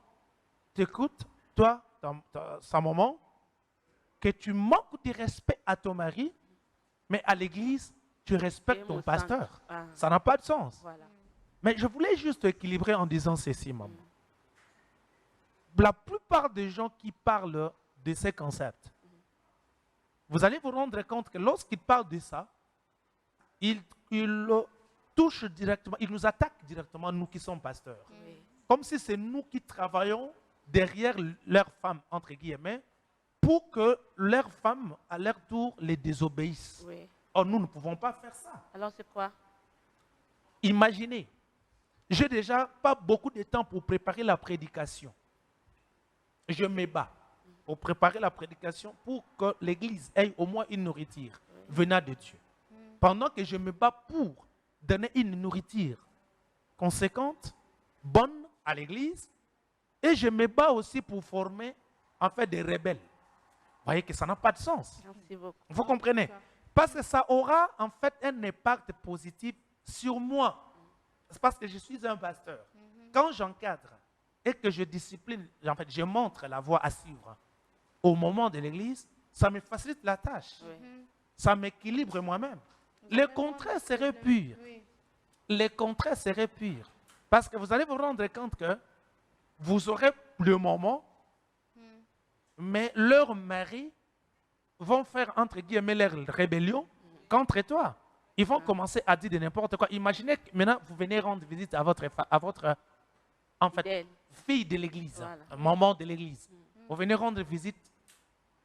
t'écoute, toi, sa maman, que tu manques de respect à ton mari, mais à l'église, tu respectes ton pasteur. Ça n'a pas de sens. Voilà. Mais je voulais juste équilibrer en disant ceci, maman. La plupart des gens qui parlent de ces concepts, vous allez vous rendre compte que lorsqu'ils parlent de ça, ils touchent directement, ils nous attaquent directement, nous qui sommes pasteurs. Oui. Comme si c'est nous qui travaillons derrière leurs femmes, entre guillemets, pour que leurs femmes, à leur tour, les désobéissent. Oui. Or, nous ne pouvons pas faire ça. Alors c'est quoi? Imaginez, j'ai déjà pas beaucoup de temps pour préparer la prédication. Je me bats pour préparer la prédication pour que l'Église ait au moins une nourriture venant de Dieu. Pendant que je me bats pour donner une nourriture conséquente, bonne à l'Église, et je me bats aussi pour former en fait des rebelles. Vous voyez que ça n'a pas de sens. Merci beaucoup. Vous comprenez? Parce que ça aura en fait un impact positif sur moi. C'est parce que je suis un pasteur. Quand j'encadre et que je discipline, en fait, je montre la voie à suivre au moment de l'église, ça me facilite la tâche. Oui. Ça m'équilibre moi-même. Le contraire serait pur. Le contraire serait pur. Parce que vous allez vous rendre compte que vous aurez le moment, mais leurs maris vont faire, entre guillemets, leur rébellion contre toi. Ils vont commencer à dire de n'importe quoi. Imaginez que maintenant, vous venez rendre visite à votre en fait, Fidèle. fille de l'église, Voilà. maman de l'église. Vous venez rendre visite,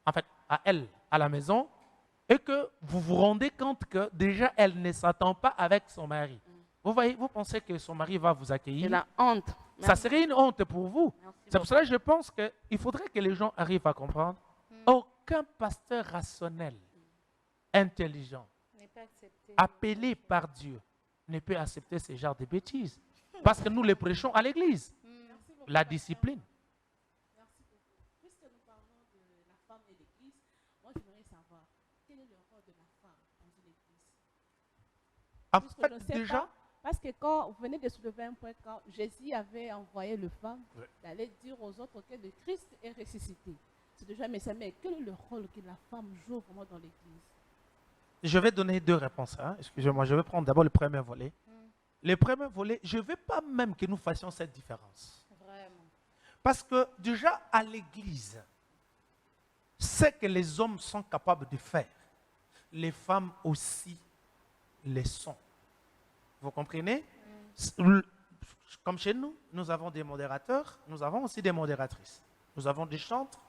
en fait, à elle, à la maison, et que vous vous rendez compte que déjà, elle ne s'attend pas avec son mari. Vous voyez, vous pensez que son mari va vous accueillir. C'est la honte. Ça serait une honte pour vous. Merci C'est pour beaucoup. cela que je pense qu'il faudrait que les gens arrivent à comprendre. Aucun pasteur rationnel, intelligent, N'est pas accepté. appelé par Dieu, ne peut accepter ce genre de bêtises. Parce que nous les prêchons à l'église. La discipline. Puisque nous parlons de la femme et l'église, moi j'aimerais savoir quel est le rôle de la femme dans une église. En Puisque fait, je ne sais déjà, pas, parce que quand vous venez de soulever un point, quand Jésus avait envoyé le femme d'aller dire aux autres que le Christ est ressuscité. C'est déjà, mais quel est le rôle que la femme joue vraiment dans l'église? je vais donner deux réponses. Excusez-moi, je vais prendre d'abord le premier volet. Le premier volet, je ne veux pas même que nous fassions cette différence. Vraiment. Parce que déjà à l'église, ce que les hommes sont capables de faire, les femmes aussi le sont. Vous comprenez? Comme chez nous, nous avons des modérateurs, nous avons aussi des modératrices. Nous avons des chantres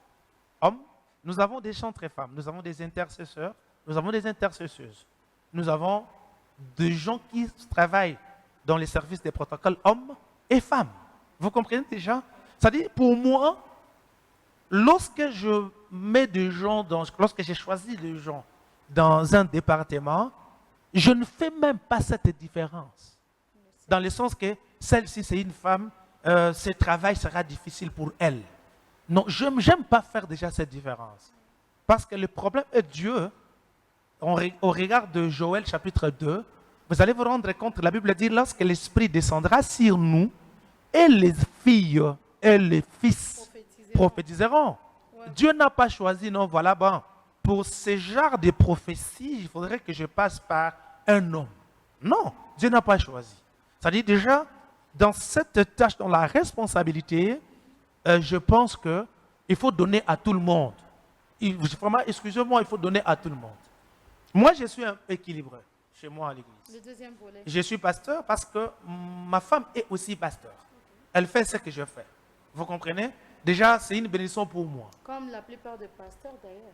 hommes, nous avons des chantres femmes, nous avons des intercesseurs, nous avons des intercesseuses. nous avons des gens qui travaillent dans les services des protocoles hommes et femmes. Vous comprenez déjà? C'est-à-dire, pour moi, lorsque je mets des gens, lorsque j'ai choisi des gens dans un département, je ne fais même pas cette différence. Dans le sens que celle-ci, c'est une femme, ce travail sera difficile pour elle. Non, je n'aime pas faire déjà cette différence. Parce que le problème est Dieu, au regard de Joël chapitre 2, vous allez vous rendre compte, la Bible dit, lorsque l'Esprit descendra sur nous, et les filles et les fils prophétiseront. Ouais. Dieu n'a pas choisi, non, voilà, bon, pour ce genre de prophétie, il faudrait que je passe par un homme. Non, Dieu n'a pas choisi. C'est-à-dire déjà, dans cette tâche, dans la responsabilité, je pense qu'il faut donner à tout le monde. Vraiment, excusez-moi, il faut donner à tout le monde. Moi, je suis un peu équilibré chez moi à l'église. Le deuxième volet. Je suis pasteur parce que ma femme est aussi pasteur. Elle fait ce que je fais. Vous comprenez? Déjà, c'est une bénédiction pour moi. Comme la plupart des pasteurs d'ailleurs.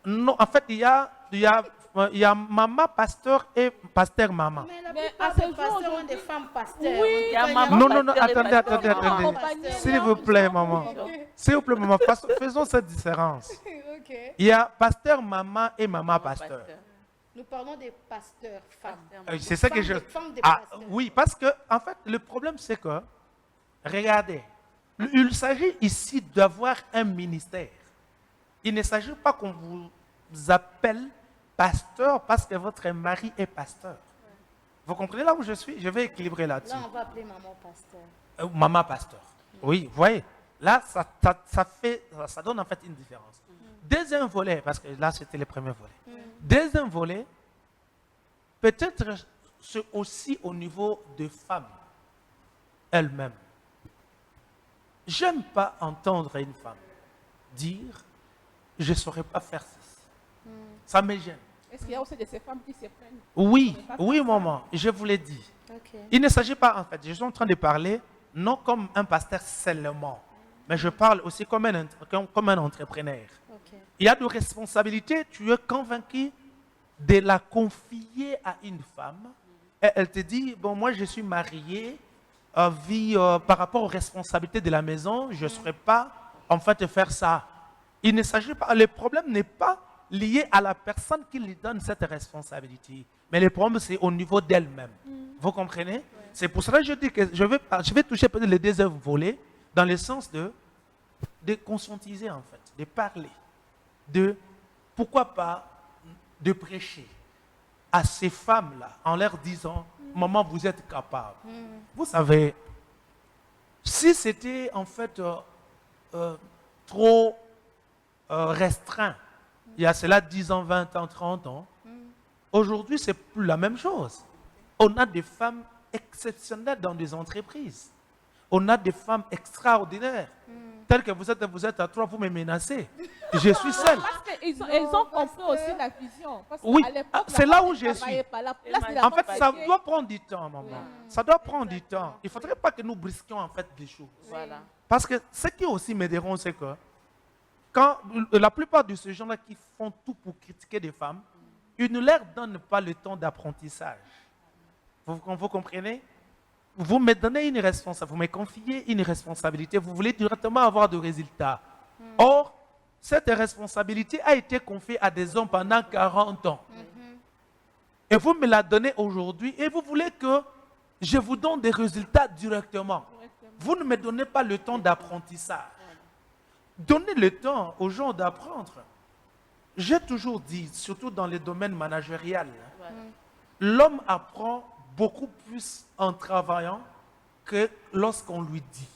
Non, en fait, il y a maman pasteur et pasteur maman. Mais la Mais plupart à ce des jour, pasteurs ont aujourd'hui- des femmes pasteurs. Oui, il y a maman Non, non, non, pasteur et attendez, pasteur attendez, maman. attendez. Accompagner S'il vous plaît, l'homme, maman. Ok. S'il vous plaît, maman, faisons cette différence. Ok. Il y a pasteur maman et maman pasteur. Nous parlons des pasteurs femmes. C'est ça que Femmes je... des- femmes des Ah, pasteurs. oui, parce que, en fait, le problème, c'est que, regardez, il s'agit ici d'avoir un ministère. Il ne s'agit pas qu'on vous appelle pasteur parce que votre mari est pasteur. Vous comprenez là où je suis? Je vais équilibrer là-dessus. Là, on va appeler maman pasteur. Maman pasteur. Oui, vous voyez, là, ça donne en fait une différence. Deuxième volet, parce que là, c'était le premier volet. Deuxième volet, peut-être c'est aussi au niveau des femmes elles-mêmes. J'aime pas entendre une femme dire « je ne saurais pas faire ceci ». Ça me gêne. Est-ce qu'il y a aussi de ces femmes qui se plaignent? Oui, oui, maman, je vous l'ai dit. Ok. Il ne s'agit pas, en fait, je suis en train de parler non comme un pasteur seulement, mais je parle aussi comme un entrepreneur. Ok. Il y a des responsabilités, tu es convaincu de la confier à une femme, et elle te dit, bon, moi je suis mariée, par rapport aux responsabilités de la maison, je ne saurais pas, en fait, faire ça. Il ne s'agit pas, le problème n'est pas lié à la personne qui lui donne cette responsabilité, mais le problème c'est au niveau d'elle-même. Vous comprenez? C'est pour cela que je dis que je vais toucher peut-être le deuxième volet, dans le sens de conscientiser en fait, de parler, de pourquoi pas de prêcher à ces femmes-là en leur disant, maman, vous êtes capable. Vous savez, si c'était en fait trop restreint, il y a cela 10 ans, 20 ans, 30 ans, aujourd'hui, c'est plus la même chose. On a des femmes exceptionnelles dans des entreprises. On a des femmes extraordinaires. Telles que vous êtes à 3, vous me menacez. Je suis seul. Parce qu'ils ont compris aussi la vision. Parce Oui, qu'à l'époque, c'est la là femme où ne je travaillait suis. pas. La place de la En fait, femme ça était- doit prendre du temps, maman. Ça doit prendre du temps. Il ne faudrait pas que nous brisquions en fait des choses. Voilà. Parce que ce qui aussi me dérange, c'est que quand la plupart de ces gens-là qui font tout pour critiquer des femmes, ils ne leur donnent pas le temps d'apprentissage. Vous comprenez? Vous me donnez une responsabilité, vous me confiez une responsabilité, vous voulez directement avoir des résultats. Or, cette responsabilité a été confiée à des hommes pendant 40 ans. Et vous me la donnez aujourd'hui et vous voulez que je vous donne des résultats directement. Vous ne me donnez pas le temps d'apprentissage. Donnez le temps aux gens d'apprendre. J'ai toujours dit, surtout dans les domaines managériels, l'homme apprend beaucoup plus en travaillant que lorsqu'on lui dit.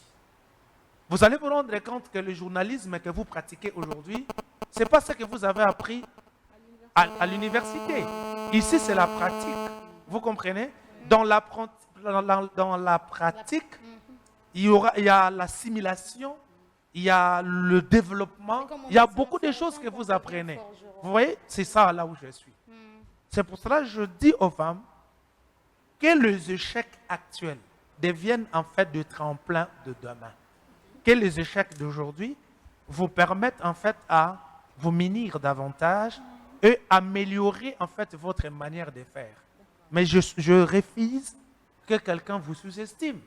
Vous allez vous rendre compte que le journalisme que vous pratiquez aujourd'hui, ce n'est pas ce que vous avez appris à l'université. Ici, c'est la pratique. Vous comprenez? Dans la pratique, il y a l'assimilation, il y a le développement, il y a beaucoup de choses que vous apprenez. Vous voyez? C'est ça là où je suis. C'est pour cela que je dis aux femmes que les échecs actuels deviennent en fait de tremplin de demain. Que les échecs d'aujourd'hui vous permettent en fait à vous munir davantage et améliorer en fait votre manière de faire. Mais je refuse que quelqu'un vous sous-estime.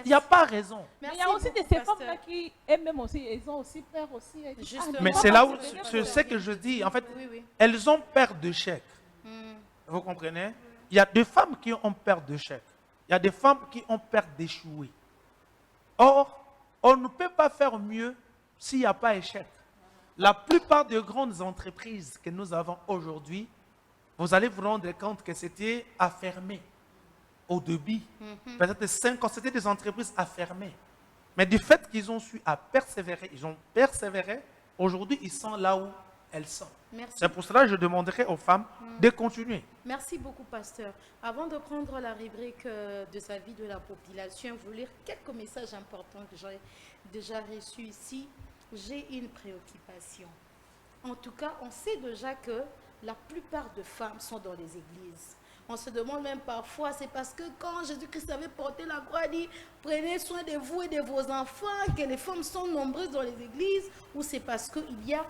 Il n'y a pas raison. Mais il y a aussi ces femmes-là qui, elles-mêmes aussi, elles ont aussi peur aussi. Elles disent, Justement. Mais c'est là où c'est que je dis, en fait, Oui. elles ont peur d'échec. Vous comprenez? Il y a des femmes qui ont peur d'échec. Il y a des femmes qui ont peur d'échouer. Or, on ne peut pas faire mieux s'il n'y a pas d'échec. La plupart des grandes entreprises que nous avons aujourd'hui, vous allez vous rendre compte que c'était affermé au début. Peut-être 5 ans, c'était des entreprises affermées. Mais du fait qu'ils ont su à persévérer, ils ont persévéré, aujourd'hui ils sont là où elles sont. Merci. C'est pour cela que je demanderai aux femmes de continuer. Merci beaucoup, pasteur. Avant de prendre la rubrique des avis de la population, je vais lire quelques messages importants que j'ai déjà reçus ici. J'ai une préoccupation. En tout cas, on sait déjà que la plupart des femmes sont dans les églises. On se demande même parfois, c'est parce que quand Jésus-Christ avait porté la croix, il dit, prenez soin de vous et de vos enfants, que les femmes sont nombreuses dans les églises, ou c'est parce qu'il y a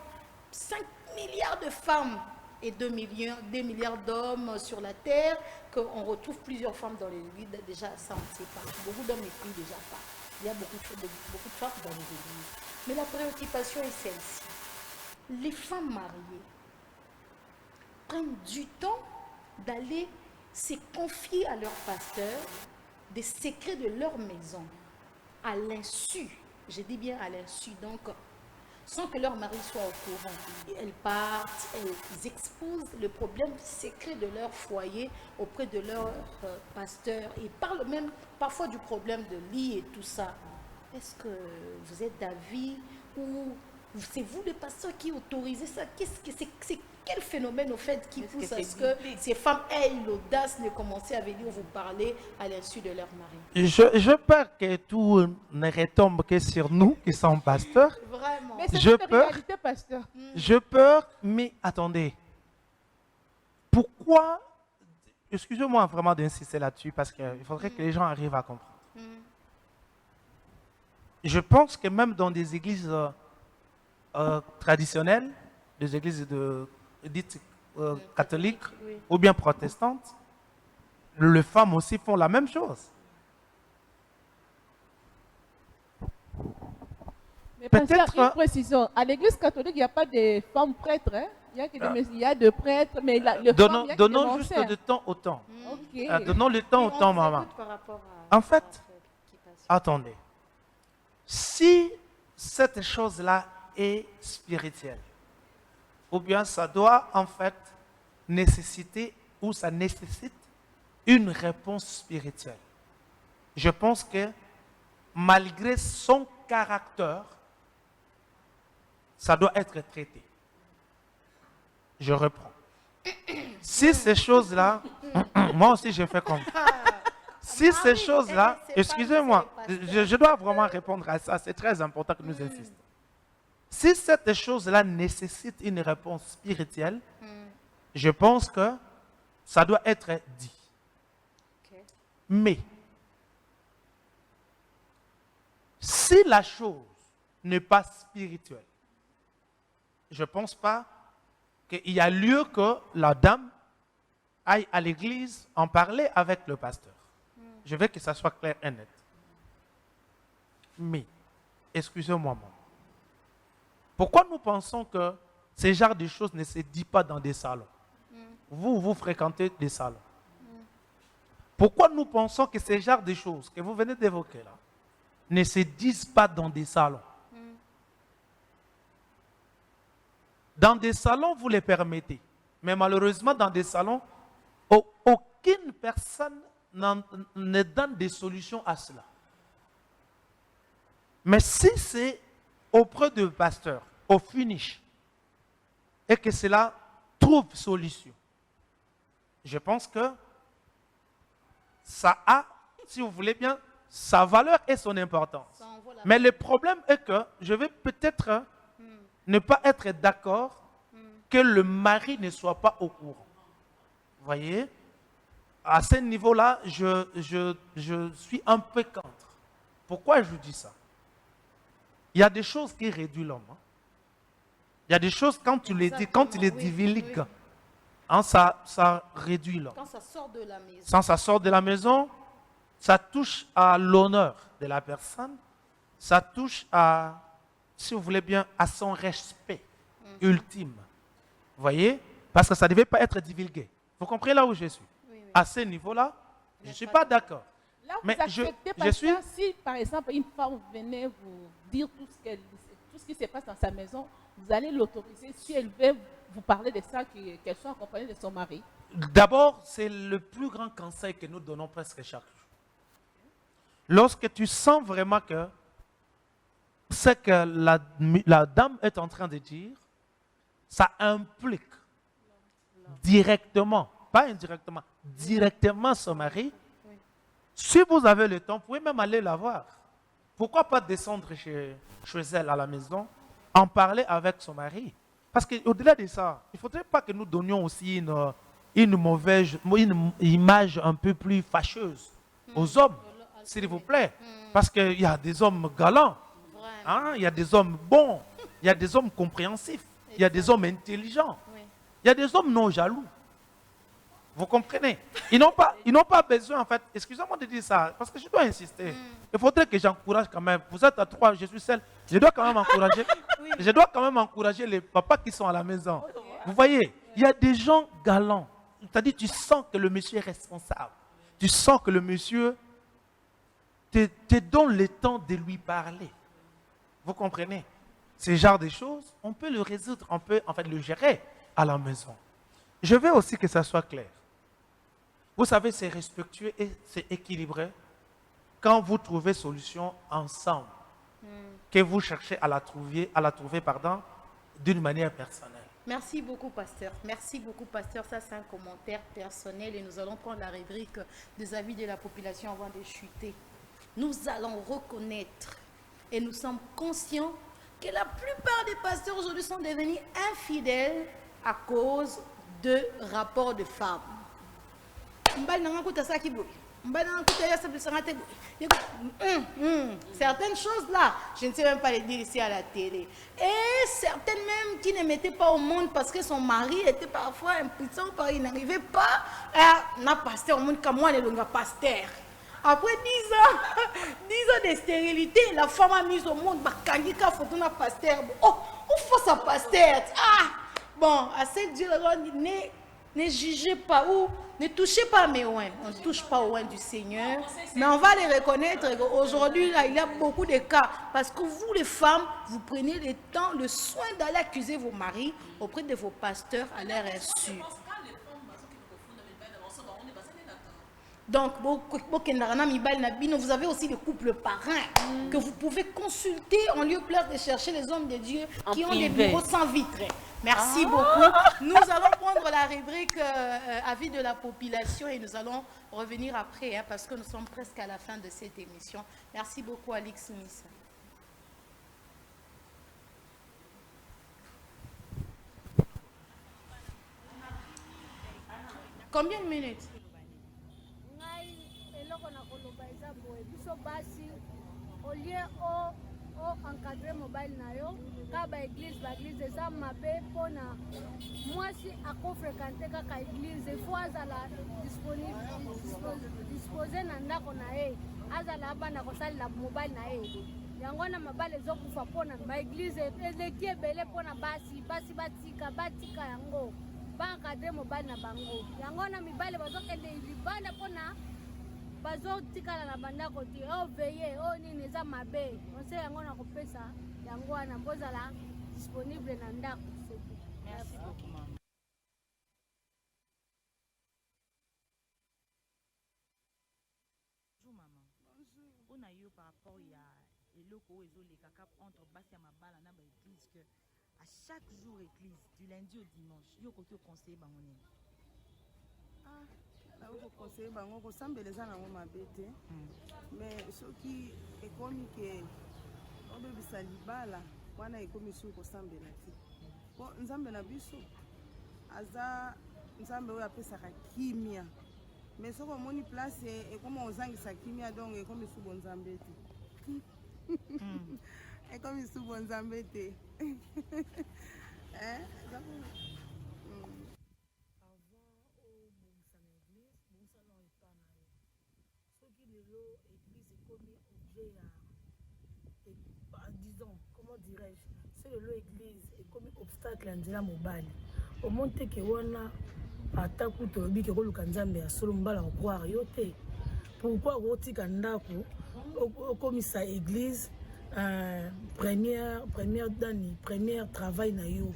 5 milliards de femmes et 2 milliards d'hommes sur la terre, qu'on retrouve plusieurs femmes dans les églises. Déjà, ça, on ne sait pas. Beaucoup d'hommes n'écrivent déjà pas. Il y a beaucoup de femmes dans les églises. Mais la préoccupation est celle-ci. Les femmes mariées prennent du temps d'aller se confier à leur pasteur des secrets de leur maison, à l'insu, je dis bien à l'insu, donc sans que leur mari soit au courant. Elles partent, elles exposent le problème secret de leur foyer auprès de leur pasteur et parlent même parfois du problème de lit et tout ça. Est-ce que vous êtes d'avis ou c'est vous le pasteur qui autorisez ça? Qu'est-ce que c'est? Quel phénomène au fait qui pousse à ce que ces femmes aient l'audace de commencer à venir vous parler à l'insu de leur mari? Je peur que tout ne retombe que sur nous qui sommes pasteurs. Vraiment. Mais c'est Je une peur. réalité, pasteur. Je peur, mais attendez. Pourquoi, excusez-moi vraiment d'insister là-dessus parce qu'il faudrait que les gens arrivent à comprendre. Je pense que même dans des églises traditionnelles, des églises dites catholiques Oui. ou bien protestantes, les femmes aussi font la même chose. Mais pasteur, Peut-être, une précision. À l'église catholique, il n'y a pas de femmes prêtres. Hein? Il y a de prêtres, mais Donnons juste de temps au temps. Ok. Donnons le temps au On temps, vous maman. écoute par rapport à- En fait, qui passe. attendez. Si cette chose-là est spirituelle, ou bien ça doit en fait nécessiter, ou ça nécessite une réponse spirituelle. Je pense que malgré son caractère, ça doit être traité. Je reprends. Si ces choses-là, moi aussi je fais comme ça. Si ces choses-là, excusez-moi, je dois vraiment répondre à ça, c'est très important que nous insistons. Si cette chose-là nécessite une réponse spirituelle, je pense que ça doit être dit. Ok. Mais, si la chose n'est pas spirituelle, je ne pense pas qu'il y a lieu que la dame aille à l'église en parler avec le pasteur. Je veux que ça soit clair et net. Mais, excusez-moi, maman. Pourquoi nous pensons que ce genre de choses ne se dit pas dans des salons? Vous fréquentez des salons. Pourquoi nous pensons que ce genre de choses que vous venez d'évoquer là ne se disent pas dans des salons? Dans des salons, vous les permettez. Mais malheureusement, dans des salons, aucune personne ne donne des solutions à cela. Mais si c'est auprès du pasteur, au finish, et que cela trouve solution, je pense que ça a, si vous voulez bien, sa valeur et son importance. Ça envoie la- Mais le problème est que je vais peut-être ne pas être d'accord que le mari ne soit pas au courant. Vous voyez? À ce niveau-là, je suis un peu contre. Pourquoi je dis ça? Il y a des choses qui réduisent l'homme. Il y a des choses, quand tu les dis, quand tu les Exactement, oui, divulgues, oui. Hein, ça réduit l'homme. Quand ça sort de la maison. Quand ça sort de la maison, ça touche à l'honneur de la personne, ça touche à, si vous voulez bien, à son respect ultime. Vous voyez? Parce que ça ne devait pas être divulgué. Vous comprenez là où je suis? Oui, oui. À ce niveau-là, je ne suis pas d'accord. Là, vous Mais acceptez, je suis... pasteur, si par exemple une femme venait vous dire tout ce qui se passe dans sa maison, vous allez l'autoriser si elle veut vous parler de ça, qu'elle soit accompagnée de son mari. D'abord, c'est le plus grand conseil que nous donnons presque chaque jour. Lorsque tu sens vraiment que ce que la dame est en train de dire, ça implique directement, pas indirectement, directement son mari. Si vous avez le temps, vous pouvez même aller la voir. Pourquoi pas descendre chez elle à la maison, en parler avec son mari? Parce qu'au-delà de ça, il ne faudrait pas que nous donnions aussi une image un peu plus fâcheuse aux hommes, s'il vous plaît. Parce qu'il y a des hommes galants, hein, il y a des hommes bons, il y a des hommes compréhensifs, il y a des hommes intelligents, il y a des hommes non jaloux. Vous comprenez? Ils n'ont pas besoin, en fait, excusez-moi de dire ça, parce que je dois insister. Il faudrait que j'encourage quand même. Vous êtes à 3, je suis seul. Je dois quand même encourager. Je dois quand même encourager les papas qui sont à la maison. Vous voyez, il y a des gens galants. C'est-à-dire, tu sens que le monsieur est responsable. Tu sens que le monsieur te donne le temps de lui parler. Vous comprenez? Ce genre de choses, on peut le résoudre, on peut en fait le gérer à la maison. Je veux aussi que ça soit clair. Vous savez, c'est respectueux et c'est équilibré quand vous trouvez solution ensemble, que vous cherchez à la trouver d'une manière personnelle. Merci beaucoup, pasteur. Merci beaucoup, pasteur. Ça, c'est un commentaire personnel et nous allons prendre la rubrique des avis de la population avant de chuter. Nous allons reconnaître et nous sommes conscients que la plupart des pasteurs aujourd'hui sont devenus infidèles à cause de rapports de femmes. Certaines choses là, je ne sais même pas les dire ici à la télé. Et certaines même qui ne mettaient pas au monde parce que son mari était parfois impuissant, il n'arrivait pas à pasteur au monde comme moi, le pasteur. Après 10 ans de stérilité, la femme a mis au monde, bakangika photo na pasteur. Oh, on fait ça pasteur. Ah, bon, à ce Dieu ne jugez pas ou ne touchez pas mes oins. On ne touche pas aux oins du Seigneur. Mais on va les reconnaître. Aujourd'hui, il y a beaucoup de cas. Parce que vous, les femmes, vous prenez le temps, le soin d'aller accuser vos maris auprès de vos pasteurs à leur insu. Donc, vous avez aussi des couples parrains que vous pouvez consulter en lieu place de chercher les hommes de Dieu qui ont des bureaux sans vitres. Merci beaucoup. Nous allons prendre la rubrique avis de la population et nous allons revenir après parce que nous sommes presque à la fin de cette émission. Merci beaucoup, Alix Smith. Combien de minutes? Encadrer mobile na yo ka ba église eza mabe pona mwasi akofréquenter kaka église faut azala dispose na ndako na ye azala abana kosalela mobile na ye yango na mabale ezokufa pona baeglise eleki ebele pona basi batika yango baencadre mobile na bango yango na mibale bazokende libanda pona bazotikala na bandako ti veye nini eza mabe onse yango na kopesa yango wana bozala disponible na ndako. Merci beaucoup, maman. Bonjour maman. Bonjour. On a eu par rapport à l'éloko entre Bastia Mabala na église que à chaque jour église du lundi au dimanche yo ko conseiller bangoné. Conseiller bango kosambeleza nango mabe te mais soki ekomi ke obebisa libala wana ekomi su kosambela te po nzambe na biso aza nzambe oyo apesaka kimia mais soki omoni place ekomi ozangisa kimia donc ekomi su bonzambe te ekomi su bonzambe te comment dirais-je, c'est le lot église et comme obstacle à nzela mobile. Au monte que wana ataku to bi ke ko lukanzambe ya solo mbala croire yote. Pourquoi rotika ndako comme ça église première travail na yo.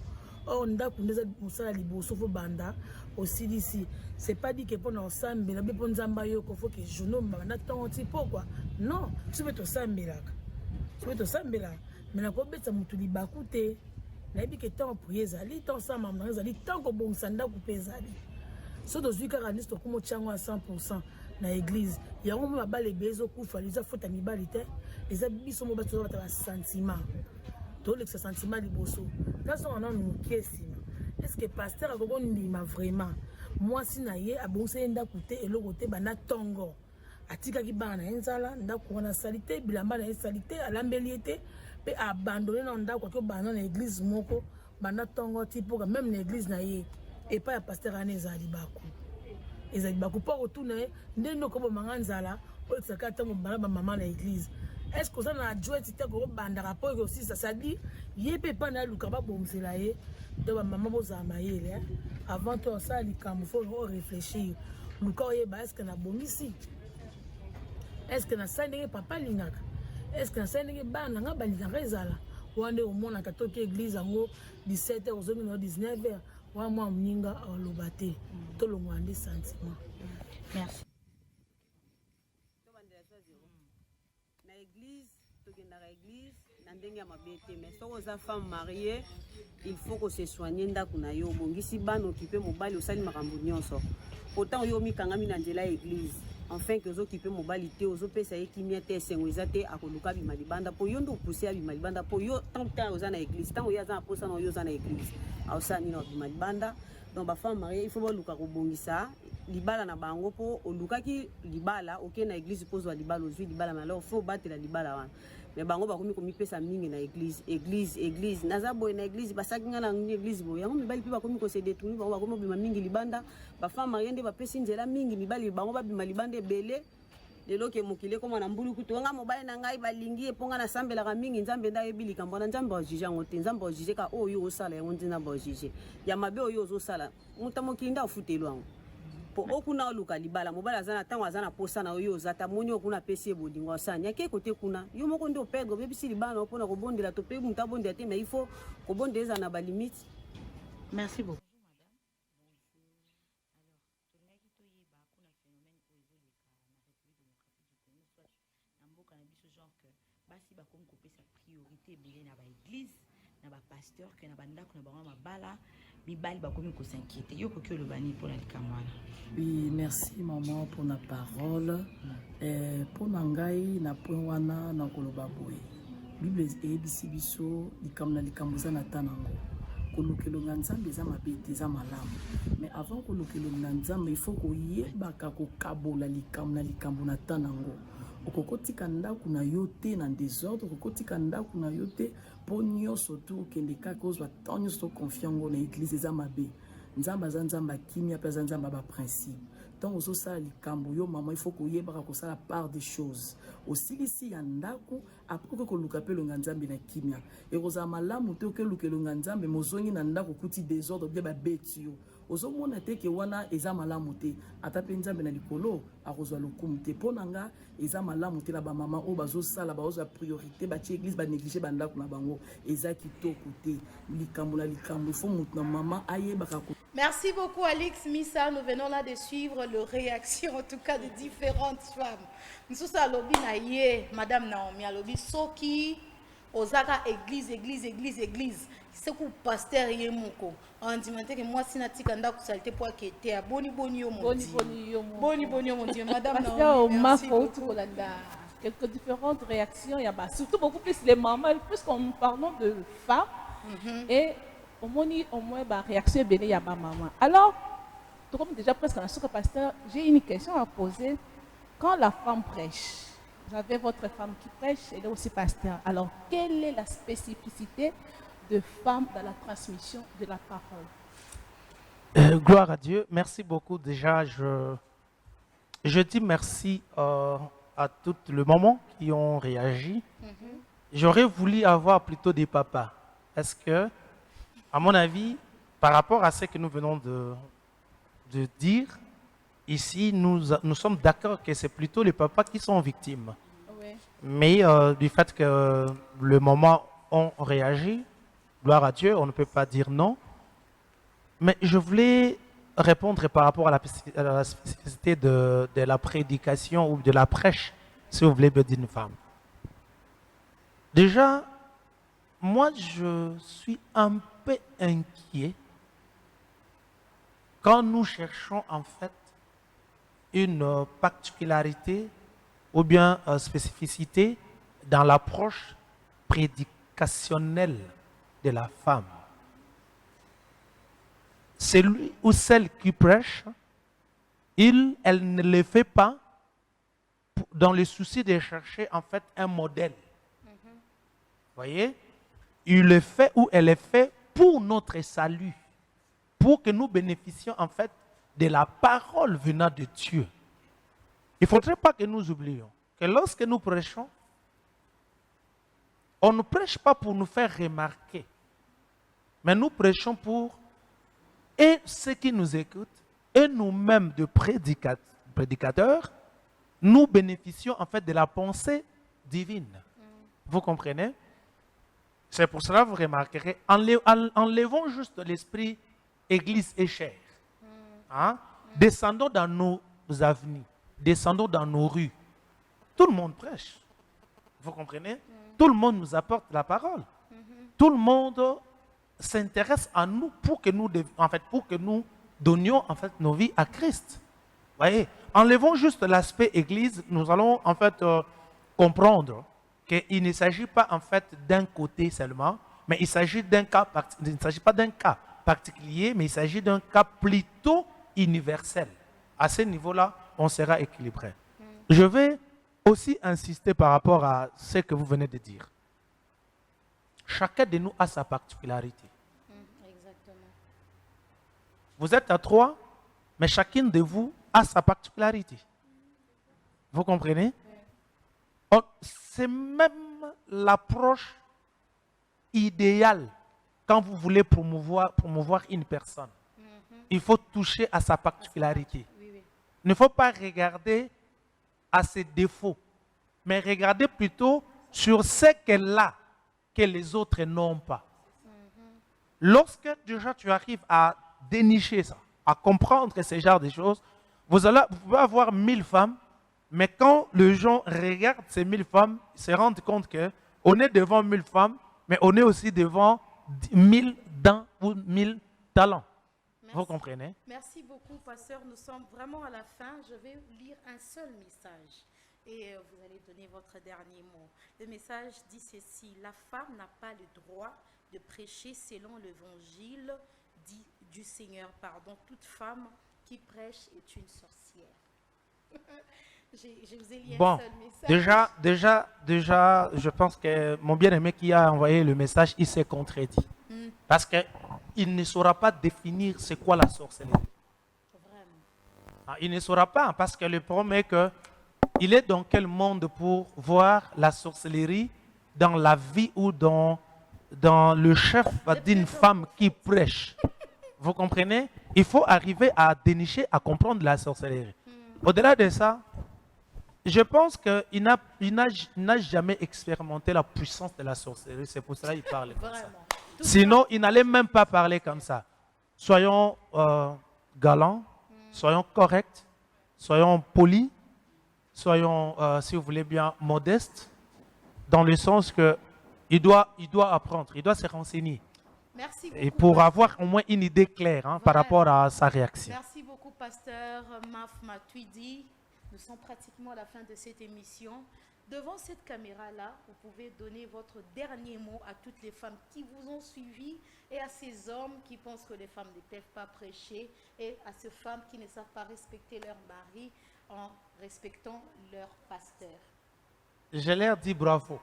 Or ndako ndeza musala liboso fo banda aussi d'ici. C'est pas dit que pour ensemble la pour nzamba yo ko faut que journaux na temps ti pourquoi. Non, tu veux to sambelaka. Tu veux to sambela. Mais na ko betsa mutu libaku te. Na yebi ke temps prier zali, temps ça maman zali, temps ko bon sanda ku pezali. So do zuika kaniste ko mo chango à 100% na église. Ya ngo mabala ebezo kufa liza fota mibali te. Les biso mo bato ba sentiment. To le sentiment liboso. Quand on a nous kiesi. Est-ce que pasteur a gogo ndima vraiment? Moi si na ye abonse enda kuté elo côté bana tongo. Atika ki bana enzala ndako na salité bilamba na salité alambeliete pe abandonner na ndako ko bana na église moko bana tongo tipo même na église na ye et pas ya pasteur aneza libako. Ezali bako pa retourner ndeno ko bomanga nzala o tsaka tango bana ba maman na église. Est-ce que ça na adjoint tite ko banda rapport aussi ça dit yé pas na luka ba bomsela ye de ba maman boza mayele avant tout ça li kam faut réfléchir luka ye ba est-ce que na bomisi est-ce que na sandenge papa lingaka est-ce que na sandenge bana nga balingaka ezala wande au monde na katoki église ngo 17h aux 19h wa moi mninga alobate to lo ngwande sentiment. Merci. Mais si on femme mariée, il faut que se soigne ndako na yo bongisi ban occuper mobile osali makambo nyonso. Autant yo mi kanga mi na nzela église. Enfin que zo occuper mobile te ozo pesa ekimia te sengweza te akoluka bi malibanda po yo ndo pousser bi malibanda po yo tant que oza na église tant oya za posa na yo za na église. Ausa ni na bi malibanda. Donc ba femme mariée il faut ba luka ko bongisa libala na bango po olukaki libala OK na église pozo libala ozwi libala mais alors faut battre la libala wana. Mais bango bakomi komi pesa mingi na église naza boy na église basaki nga na église boy yango mibali pe bakomi ko se détourner bango bakomi bima mingi libanda ba femme mariée nde ba pesi nzela mingi mibali bango ba bima libanda ebele lelo ke mokile koma na mbulu kutu nga mobali na ngai balingi eponga na sambela ka mingi nzambe nda yebili kambona nzambe o juger ngo te nzambe o juger ka oyo osala yango nzina ba juger ya mabe oyo ozosala mutamo kinda ofutelo ngo po okuna luka libala mobala azana tango azana posa na oyo ozata moni okuna pesi ebolingo asanya ke kote kuna yo moko ndo perdre bebisi libala opona ko bondela to pe muta bondela te mais il faut ko bondeza na ba limite. Merci beaucoup. Basi bakomi kopesa priorité ebele na baéglise na bapasteur ke na bandako na bango mabala mibali bakomi kosinquiéter yo koki olobani mpona likambo wana. Oui, merci maman pour la parole. Pour ngai na point wana na koloba boye Bible eyebisi biso likambo za na tanango kolukelo na nzambe za mabete za malamu mais avant kolukelo na nzambe il faut koyebaka kokabola likambo na tanango okokotika ndako na yo te na désordre okokotika ndako na yo te po nyonso tu okende kaka ozwa ntan nyonso tokonfiango na église eza mabe nzambe aza nzambe akimia mpe aza nzambe baprincipe donc ozosala likambo yo mama il faut koyebaka kosala part des choses osilisi ya ndako apres oke koluka mpe elonga nzambe na kimia ekozala malamu te okeluka elonga nzambe mozongi na ndako okuti désordre bie babeti yo ozomona te ke wana eza malamu te ata mpe nzambe na likolo akozwa lokumu te mpo na nga eza malamu te na bamama oyo bazosala bazozwa priorité batie église banéglige bandako na bango eza kitoko te likambo na likambo ifo motu na mama ayebaka. Merci beaucoup Alix Missa, nous venons là de suivre les réactions en tout cas de différentes femmes. Nous sommes à l'obi na ye madame Naomi à l'obi soki ozaka église c'est que pasteur yemoko on dit maintenant que moi sinatika ndako salité pour quitter à boni yo mon Dieu madame Naomi merci beaucoup. Quelques différentes réactions, il y a surtout beaucoup plus les mamans, puisqu'on nous parlons de femmes et au moins réaction il y a ma maman. Alors, comme déjà presque dans ce pasteur, j'ai une question à poser. Quand la femme prêche, vous avez votre femme qui prêche, elle est aussi pasteur. Alors, quelle est la spécificité de femme dans la transmission de la parole? Gloire à Dieu. Merci beaucoup. Déjà, je dis merci à tous les mamans qui ont réagi. j'aurais voulu avoir plutôt des papas. Parce que, à mon avis, par rapport à ce que nous venons de dire, ici, nous sommes d'accord que c'est plutôt les papas qui sont victimes. Oui. Mais du fait que le moment on réagit, gloire à Dieu, on ne peut pas dire non. Mais je voulais répondre par rapport à la spécificité de la prédication ou de la prêche, si vous voulez, d'une femme. Déjà, moi, je suis un peu inquiet quand nous cherchons en fait une particularité ou bien spécificité dans l'approche prédicationnelle de la femme. Celui ou celle qui prêche, elle ne le fait pas dans le souci de chercher en fait un modèle. Voyez? Il le fait ou elle le fait pour notre salut, pour que nous bénéficions en fait de la parole venant de Dieu. Il ne faudrait pas que nous oublions que lorsque nous prêchons, on ne prêche pas pour nous faire remarquer, mais nous prêchons pour et ceux qui nous écoutent et nous-mêmes de prédicateurs, nous bénéficions en fait de la pensée divine. Vous comprenez? C'est pour cela que vous remarquerez, enlevons juste l'esprit église et chair. Hein? Descendons dans nos avenues, descendons dans nos rues. Tout le monde prêche. Vous comprenez? Tout le monde nous apporte la parole. Tout le monde s'intéresse à nous pour que nous donnions en fait nos vies à Christ. Voyez? Enlevons juste l'aspect église, nous allons en fait comprendre qu'il ne s'agit pas en fait d'un côté seulement, mais il s'agit d'un cas, il ne s'agit pas d'un cas particulier, mais il s'agit d'un cas plutôt universel. À ce niveau-là, on sera équilibré. Je vais aussi insister par rapport à ce que vous venez de dire. Chacun de nous a sa particularité. Exactement. Vous êtes à 3, mais chacune de vous a sa particularité. Vous comprenez? C'est même l'approche idéale quand vous voulez promouvoir une personne. Il faut toucher à sa particularité. Il ne faut pas regarder à ses défauts, mais regarder plutôt sur ce qu'elle a que les autres n'ont pas. Lorsque déjà tu arrives à dénicher ça, à comprendre ce genre de choses, vous pouvez avoir 1000 femmes, mais quand les gens regardent ces 1000 femmes, ils se rendent compte qu'on est devant 1000 femmes, mais on est aussi devant 1000 dents ou 1000 talents. Merci. Vous comprenez? Merci beaucoup, pasteur. Nous sommes vraiment à la fin. Je vais lire un seul message et vous allez donner votre dernier mot. Le message dit ceci: la femme n'a pas le droit de prêcher selon l'évangile du Seigneur. Pardon, toute femme qui prêche est une sorcière. Je vous ai lu un seul message. Déjà, je pense que mon bien-aimé qui a envoyé le message, il s'est contredit. Parce qu'il ne saura pas définir c'est quoi la sorcellerie. Il ne saura pas, parce que le problème est qu'il est dans quel monde pour voir la sorcellerie dans la vie ou dans le chef d'une femme qui prêche. Vous comprenez? Il faut arriver à dénicher, à comprendre la sorcellerie. Au-delà de ça, je pense qu'il n'a jamais expérimenté la puissance de la sorcellerie. C'est pour cela qu'il parle comme ça. Sinon, il n'allait même pas parler comme ça. Soyons galants, soyons corrects, soyons polis, soyons, si vous voulez bien, modestes, dans le sens qu'il doit apprendre, il doit se renseigner. Merci beaucoup, et pour avoir au moins une idée claire par rapport à sa réaction. Merci beaucoup, pasteur Maf Matuidi. Nous sommes pratiquement à la fin de cette émission. Devant cette caméra-là, vous pouvez donner votre dernier mot à toutes les femmes qui vous ont suivi et à ces hommes qui pensent que les femmes ne peuvent pas prêcher et à ces femmes qui ne savent pas respecter leur mari en respectant leur pasteur. Je leur dis bravo.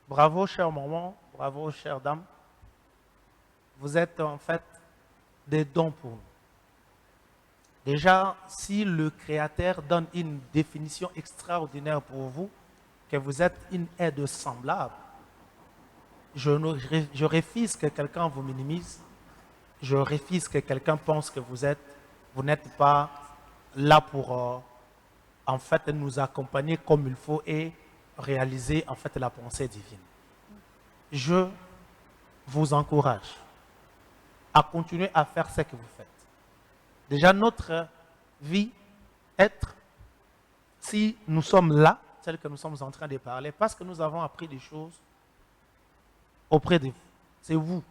Bravo, chère maman. Bravo, chère dame. Vous êtes en fait des dons pour nous. Déjà, si le Créateur donne une définition extraordinaire pour vous, que vous êtes une aide semblable, je refuse que quelqu'un vous minimise. Je refuse que quelqu'un pense que vous n'êtes pas là pour en fait nous accompagner comme il faut et réaliser en fait la pensée divine. Je vous encourage à continuer à faire ce que vous faites. Déjà notre vie, si nous sommes là, celle que nous sommes en train de parler, parce que nous avons appris des choses auprès de vous. C'est vous.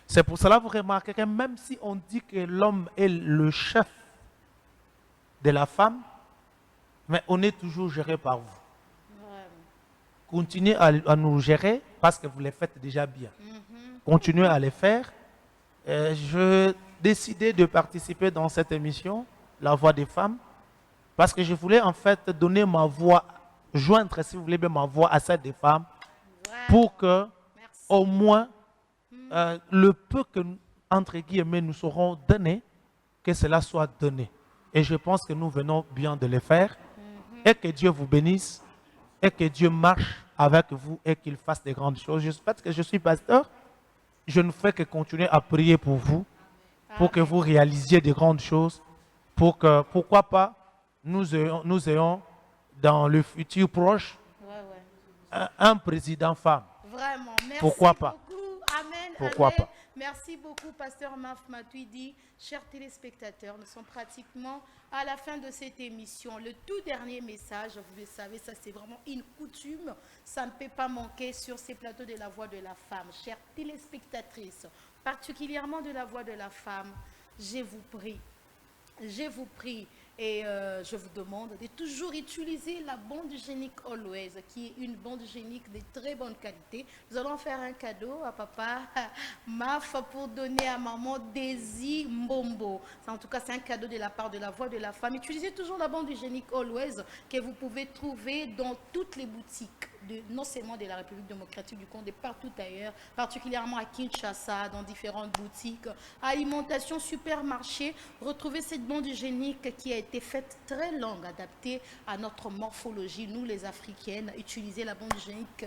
C'est pour cela que vous remarquez que même si on dit que l'homme est le chef de la femme, mais on est toujours géré par vous. Continuez à nous gérer parce que vous les faites déjà bien. Continuez à les faire. Je décidé de participer dans cette émission, La Voix des femmes, parce que je voulais en fait donner ma voix, joindre, si vous voulez bien, ma voix à celle des femmes, pour que au moins le peu que, entre guillemets, nous serons donnés, que cela soit donné. Et je pense que nous venons bien de le faire. Et que Dieu vous bénisse. Et que Dieu marche avec vous et qu'il fasse des grandes choses. Je sais que je suis pasteur. Je ne fais que continuer à prier pour vous, pour que vous réalisiez des grandes choses, pour que, pourquoi pas, nous ayons dans le futur proche un président femme. Vraiment, merci pourquoi pas? Beaucoup. Amen. Pourquoi amen. pas? Merci beaucoup, Pasteur Maf Matuidi. Chers téléspectateurs, nous sommes pratiquement à la fin de cette émission. Le tout dernier message, vous le savez, ça c'est vraiment une coutume. Ça ne peut pas manquer sur ces plateaux de la Voix de la Femme. Chères téléspectatrices, particulièrement de la Voix de la Femme, je vous prie et je vous demande de toujours utiliser la bande hygiénique Always, qui est une bande hygiénique de très bonne qualité. Nous allons faire un cadeau à papa Maf pour donner à maman Daisy Mbombo. En tout cas, c'est un cadeau de la part de la Voix de la Femme. Utilisez toujours la bande hygiénique Always que vous pouvez trouver dans toutes les boutiques, non seulement de la République démocratique du Congo, mais partout ailleurs, particulièrement à Kinshasa, dans différentes boutiques, alimentation, supermarché. Retrouvez cette bande hygiénique qui a été faite très longue, adaptée à notre morphologie, nous les Africaines. Utilisez la bande hygiénique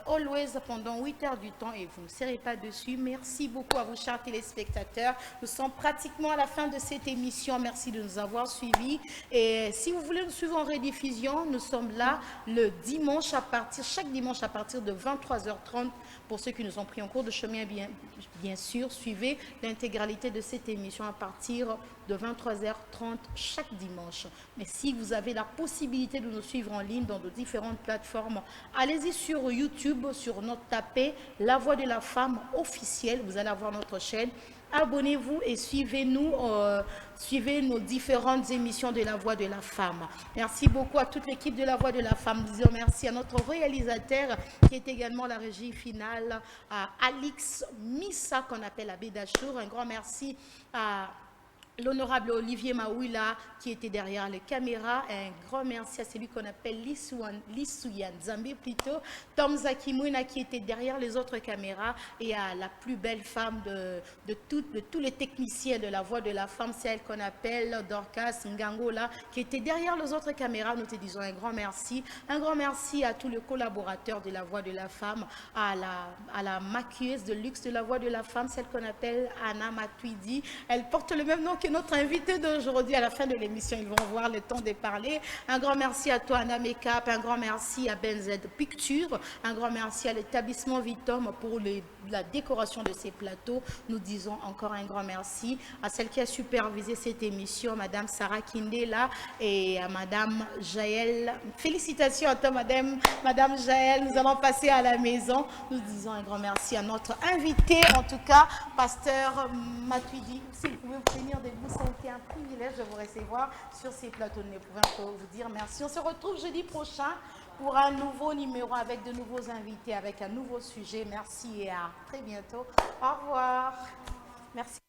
Always pendant 8 heures du temps et vous ne serez pas dessus. Merci beaucoup à vous, chers téléspectateurs. Nous sommes pratiquement à la fin de cette émission. Merci de nous avoir suivis. Et si vous voulez nous suivre en rediffusion, nous sommes là le dimanche chaque dimanche à partir de 23h30. Pour ceux qui nous ont pris en cours de chemin, bien sûr, suivez l'intégralité de cette émission à partir de 23h30 chaque dimanche. Mais si vous avez la possibilité de nous suivre en ligne dans de différentes plateformes, allez-y sur YouTube, sur notre tapé La Voix de la Femme officielle. Vous allez avoir notre chaîne. Abonnez-vous et suivez-nous, suivez nos différentes émissions de La Voix de la Femme. Merci beaucoup à toute l'équipe de La Voix de la Femme. Nous disons merci à notre réalisateur qui est également la régie finale, à Alix Missa qu'on appelle Abbé Dachour. Un grand merci à l'honorable Olivier Maouila qui était derrière les caméras. Un grand merci à celui qu'on appelle Lissouyan Zambé plutôt, Tom Zakimouna qui était derrière les autres caméras, et à la plus belle femme de tous les techniciens de La Voix de la Femme, c'est elle qu'on appelle Dorcas Ngangola qui était derrière les autres caméras. Nous te disons un grand merci. Un grand merci à tous les collaborateurs de La Voix de la Femme, à la maquilleuse de luxe de La Voix de la Femme, celle qu'on appelle Anna Matuidi. Elle porte le même nom que notre invité d'aujourd'hui. À la fin de l'émission, ils vont avoir le temps de parler. Un grand merci à toi, Anna Makeup. Un grand merci à BenZ Picture. Un grand merci à l'établissement Vitom pour la décoration de ces plateaux. Nous disons encore un grand merci à celle qui a supervisé cette émission, Madame Sarah Kindela, et à Madame Jaël. Félicitations à toi, Madame Jaël. Nous allons passer à la maison. Nous disons un grand merci à notre invité, en tout cas, Pasteur Matuidi. Si vous pouvez vous tenir debout, ça a été un privilège de vous recevoir sur ces plateaux. Nous ne pouvons vous dire merci. On se retrouve jeudi prochain pour un nouveau numéro avec de nouveaux invités, avec un nouveau sujet. Merci et à très bientôt. Au revoir. Merci.